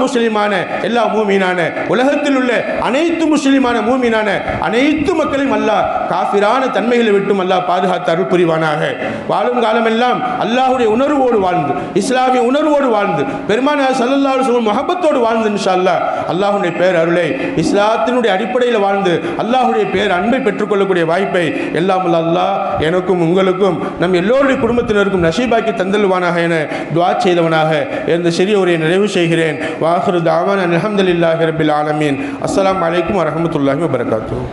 முஸ்லிமான, எல்லா மூமீனான, உலகத்தில் உள்ள அனைத்து முஸ்லிமான மூமீனான அனைத்து மக்களையும் அல்லாஹ் காஃபிரான தன்மைகளை விட்டும் அல்லாஹ் பாதுகாத்து அருள் புரிவானாக. வாழும் காலமெல்லாம் அல்லாஹ்வுடைய உணர்வோடு வாழ்ந்து, இஸ்லாமிய உணர்வோடு வாழ்ந்து, பெருமானார் ஸல்லல்லாஹு அலைஹி வஸல்லம் முஹப்பத்தோடு வாழ்ந்து இன்ஷா அல்லாஹ் அல்லாஹ்வுடைய பேர் அருளை, இஸ்லாத்தினுடைய அடிப்படையில் வாழ்ந்து அல்லாஹ்வுடைய பேர் அன்பை பெற்றுக்கொள்ளக்கூடிய வாய்ப்பை எல்லாம் அல்லாஹ் எனக்கும் உங்களுக்கும் நம் எல்லோருடைய குடும்பத்தினருக்கும் நசீபாக்கி தந்தல்வானாக என துஆ செய்தவனாக இந்த சிறிய உரையை நிறைவு செய்கிறேன். வாஹிரு தாவானா அல்ஹம்துலில்லாஹி ரப்பில் ஆலமீன். அஸ்ஸலாமு அலைக்கும் வரஹ்மத்துல்லாஹி வபரகாத்துஹு.